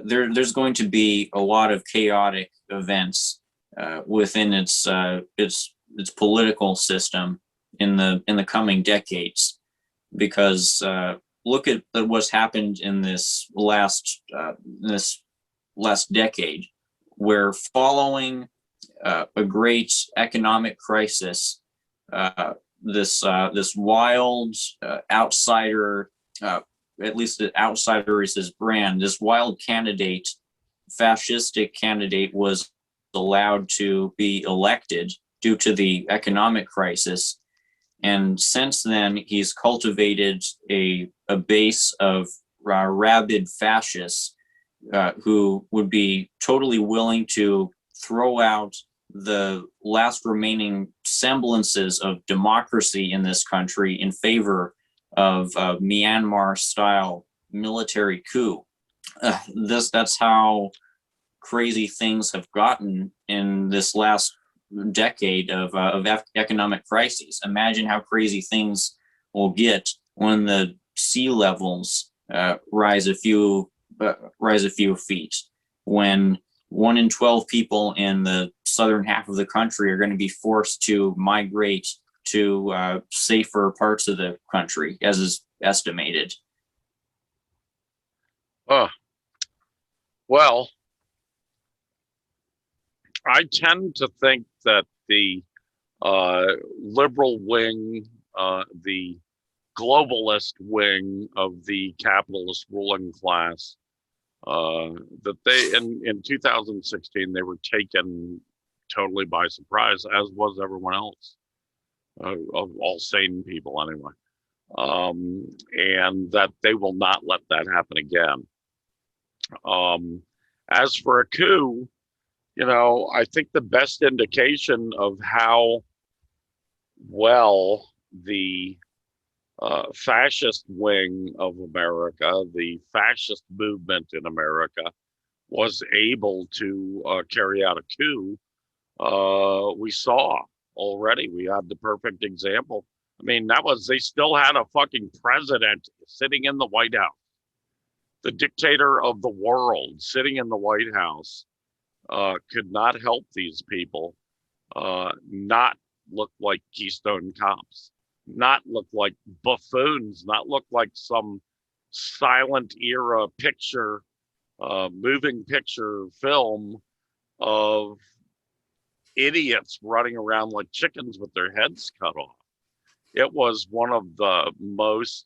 there's going to be a lot of chaotic events within its political system in the coming decades, because look at what's happened in this last decade, where following a great economic crisis, this wild outsider, at least the outsider is his brand, this wild candidate, fascistic candidate, was allowed to be elected due to the economic crisis. And since then, he's cultivated a base of rabid fascists who would be totally willing to throw out the last remaining semblances of democracy in this country in favor of Myanmar-style military coup. That's how crazy things have gotten in this last decade of economic crises. Imagine how crazy things will get when the sea levels rise a few feet, when 1 in 12 people in the southern half of the country are going to be forced to migrate to safer parts of the country, as is estimated. Well, I tend to think that the liberal wing, the globalist wing of the capitalist ruling class, that they in 2016 they were taken totally by surprise, as was everyone else, of all sane people anyway, and that they will not let that happen again. As for a coup, I think the best indication of how well the fascist wing of America, the fascist movement in America, was able to carry out a coup, we saw already. We had the perfect example. I mean, they still had a fucking president sitting in the White House, the dictator of the world sitting in the White House. Could not help these people not look like Keystone Cops, not look like buffoons, not look like some silent era picture, moving picture film of idiots running around like chickens with their heads cut off. It was one of the most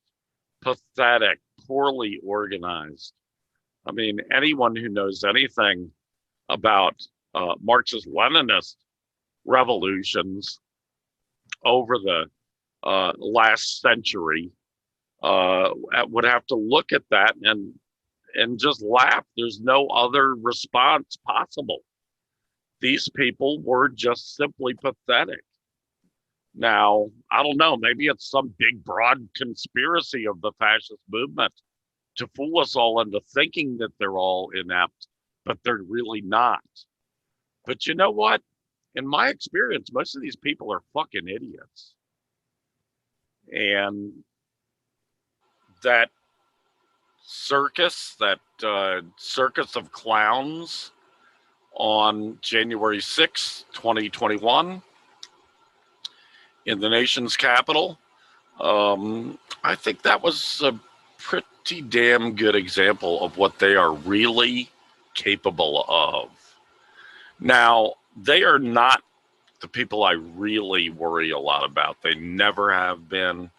pathetic, poorly organized. I mean, anyone who knows anything about Marxist-Leninist revolutions over the last century would have to look at that and just laugh. There's no other response possible. These people were just simply pathetic. Now, I don't know, maybe it's some big, broad conspiracy of the fascist movement to fool us all into thinking that they're all inept, but they're really not. But you know what? In my experience, most of these people are fucking idiots. And that circus of clowns on January 6, 2021, in the nation's capital, I think that was a pretty damn good example of what they are really capable of. Now, they are not the people I really worry a lot about. They never have been.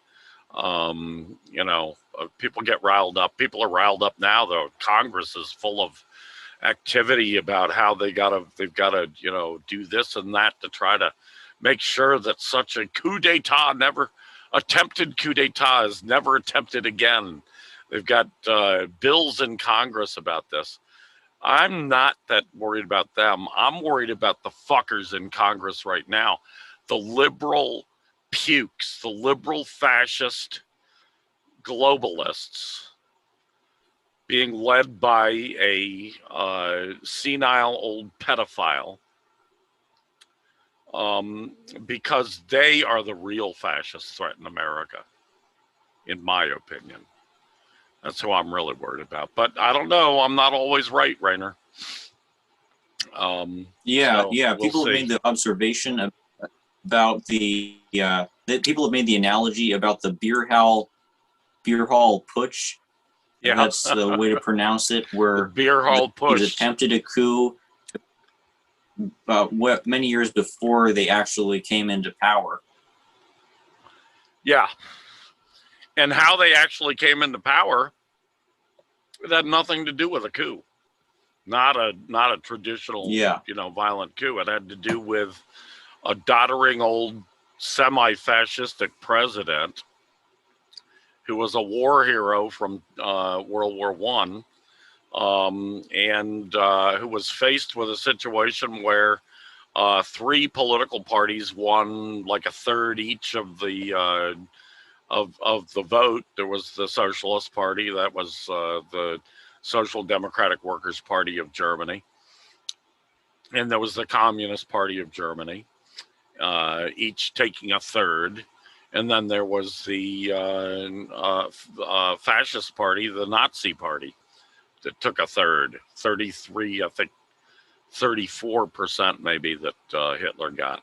People get riled up. People are riled up now, though. Congress is full of activity about how they've got to, do this and that to try to make sure that such a attempted coup d'etat is never attempted again. They've got bills in Congress about this. I'm not that worried about them. I'm worried about the fuckers in Congress right now. The liberal pukes, the liberal fascist globalists being led by a senile old pedophile, because they are the real fascist threat in America, in my opinion. That's who I'm really worried about. But I don't know. I'm not always right, Rainer. People we'll have made the observation about that people have made the analogy about the beer hall putsch. Yeah, that's the way to pronounce it. Where beer hall putsch. He's attempted a coup many years before they actually came into power. Yeah, and how they actually came into power, it had nothing to do with a coup. Not a traditional, violent coup. It had to do with a doddering old semi-fascistic president who was a war hero from World War I, and who was faced with a situation where 3 political parties won like a third each of the vote. There was the Socialist Party, that was the Social Democratic Workers' Party of Germany, and there was the Communist Party of Germany, each taking a third. And then there was the fascist party, the Nazi party, that took a third, 33, I think 34% maybe that Hitler got.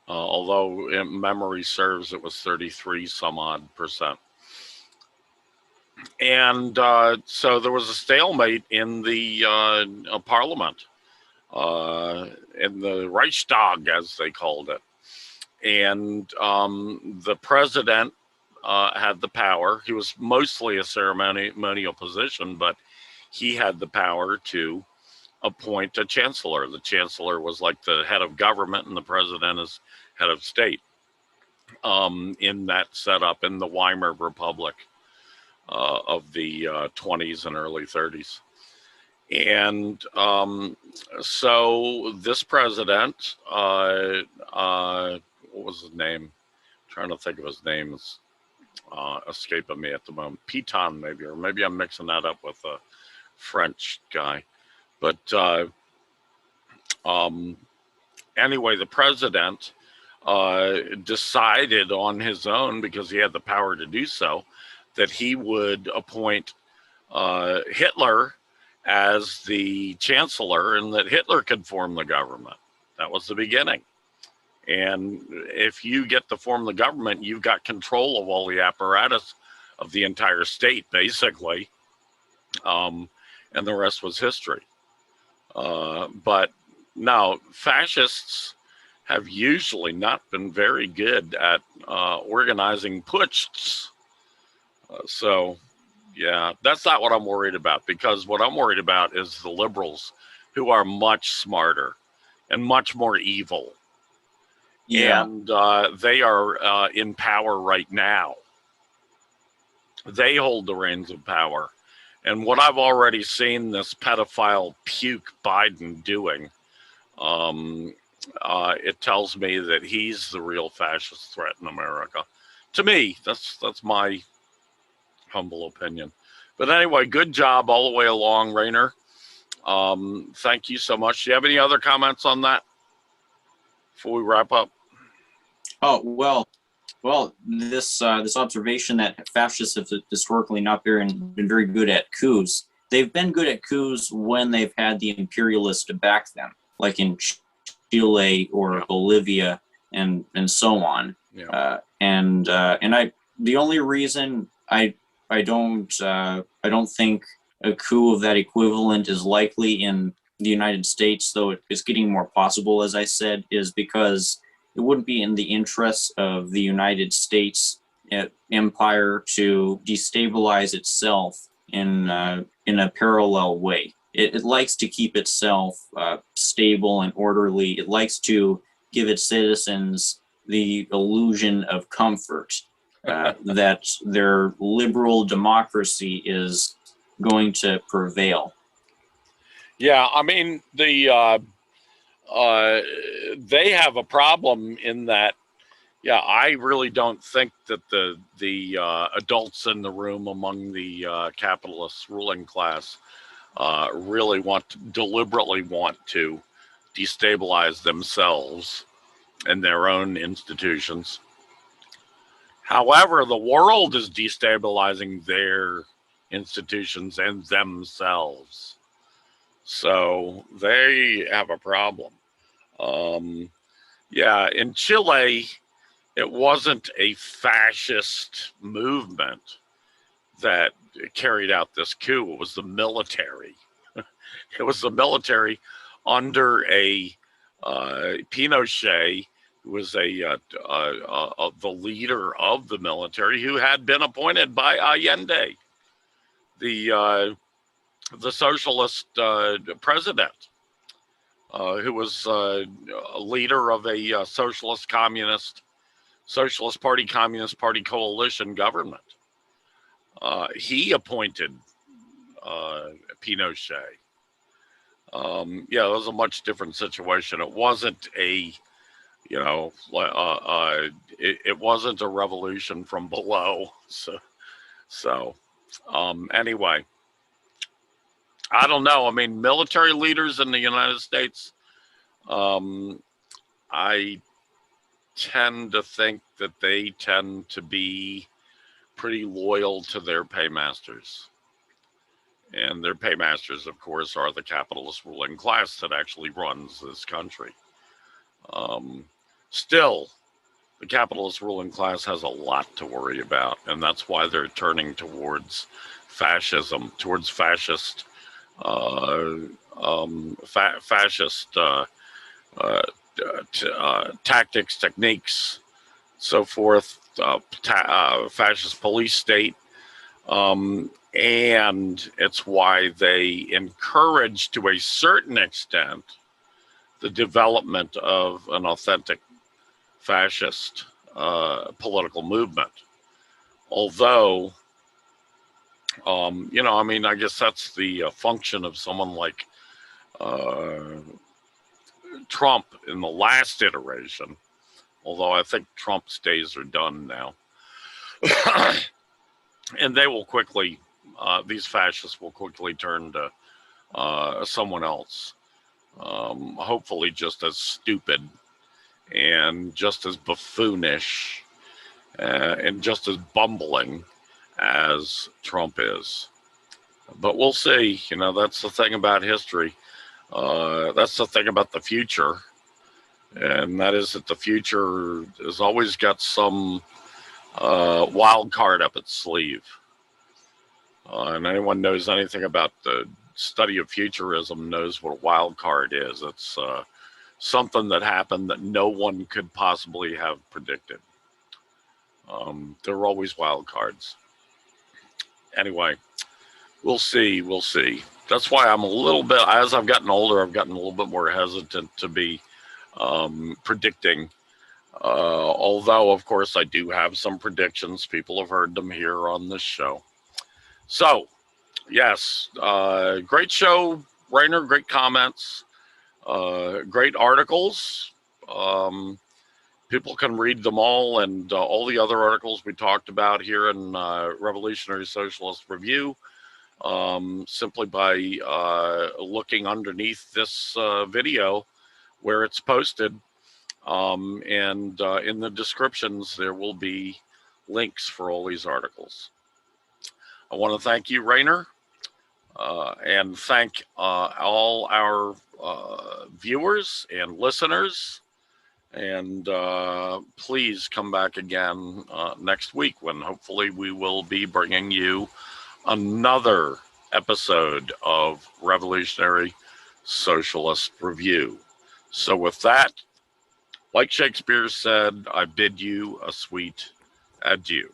Although in memory serves, it was 33 some odd percent. And so there was a stalemate in the parliament, in the Reichstag, as they called it. And the president had the power. He was mostly a ceremonial position, but he had the power to appoint a chancellor. The chancellor was like the head of government, and the president is head of state, in that setup in the Weimar Republic of the 20s and early 30s. And so this president, what was his name? I'm trying to think of his name. It's escaping me at the moment. Piton, maybe, or maybe I'm mixing that up with a French guy. But anyway, the president decided on his own, because he had the power to do so, that he would appoint Hitler as the chancellor, and that Hitler could form the government. That was the beginning. And if you get to form the government, you've got control of all the apparatus of the entire state, basically. And the rest was history. But no, fascists have usually not been very good at organizing putsches. So, yeah, that's not what I'm worried about, because what I'm worried about is the liberals, who are much smarter and much more evil. Yeah. And they are in power right now. They hold the reins of power. And what I've already seen this pedophile puke Biden doing, it tells me that he's the real fascist threat in America. To me, that's my humble opinion. But anyway, good job all the way along, Rainer. Thank you so much. Do you have any other comments on that before we wrap up? Oh, well, this observation that fascists have historically not been very good at coups. They've been good at coups when they've had the imperialists to back them, like in Chile or Bolivia and so on. Yeah. The only reason I don't think a coup of that equivalent is likely in the United States, though it's getting more possible, as I said, is because it wouldn't be in the interests of the United States empire to destabilize itself in a parallel way. It likes to keep itself stable and orderly. It likes to give its citizens the illusion of comfort that their liberal democracy is going to prevail. Yeah, I mean, they have a problem in that. Yeah, I really don't think that the adults in the room among the capitalist ruling class really deliberately want to destabilize themselves and their own institutions. However, the world is destabilizing their institutions and themselves. So they have a problem. Yeah, in Chile, it wasn't a fascist movement that carried out this coup. It was the military. It was the military under a Pinochet, who was the leader of the military, who had been appointed by Allende, the socialist president, who was a leader of a socialist party, communist party coalition government. He appointed Pinochet. Yeah, it was a much different situation. It wasn't a, it wasn't a revolution from below. So anyway, I don't know. I mean, military leaders in the United States, I tend to think that they tend to be pretty loyal to their paymasters. And their paymasters, of course, are the capitalist ruling class that actually runs this country. Still, the capitalist ruling class has a lot to worry about, and that's why they're turning towards fascism, towards fascist tactics, techniques, so forth, fascist police state. And it's why they encourage, to a certain extent, the development of an authentic fascist political movement. Although, I mean, I guess that's the function of someone like Trump in the last iteration. Although I think Trump's days are done now. And they will quickly, these fascists will quickly turn to someone else. Hopefully just as stupid and just as buffoonish and just as bumbling as Trump is. But we'll see. That's the thing about history. That's the thing about the future. And that is that the future has always got some wild card up its sleeve. And anyone knows anything about the study of futurism knows what a wild card is. It's something that happened that no one could possibly have predicted. There are always wild cards. Anyway, we'll see. We'll see. That's why I'm a little bit, as I've gotten older, I've gotten a little bit more hesitant to be predicting. Although, of course, I do have some predictions. People have heard them here on this show. So, yes, great show, Rainer. Great comments, great articles. People can read them all, and all the other articles we talked about here in Revolutionary Socialist Review, simply by looking underneath this video where it's posted. And in the descriptions, there will be links for all these articles. I want to thank you, Rainer, and thank all our viewers and listeners. And please come back again next week when hopefully we will be bringing you another episode of Revolutionary Socialist Review. So with that, like Shakespeare said, I bid you a sweet adieu.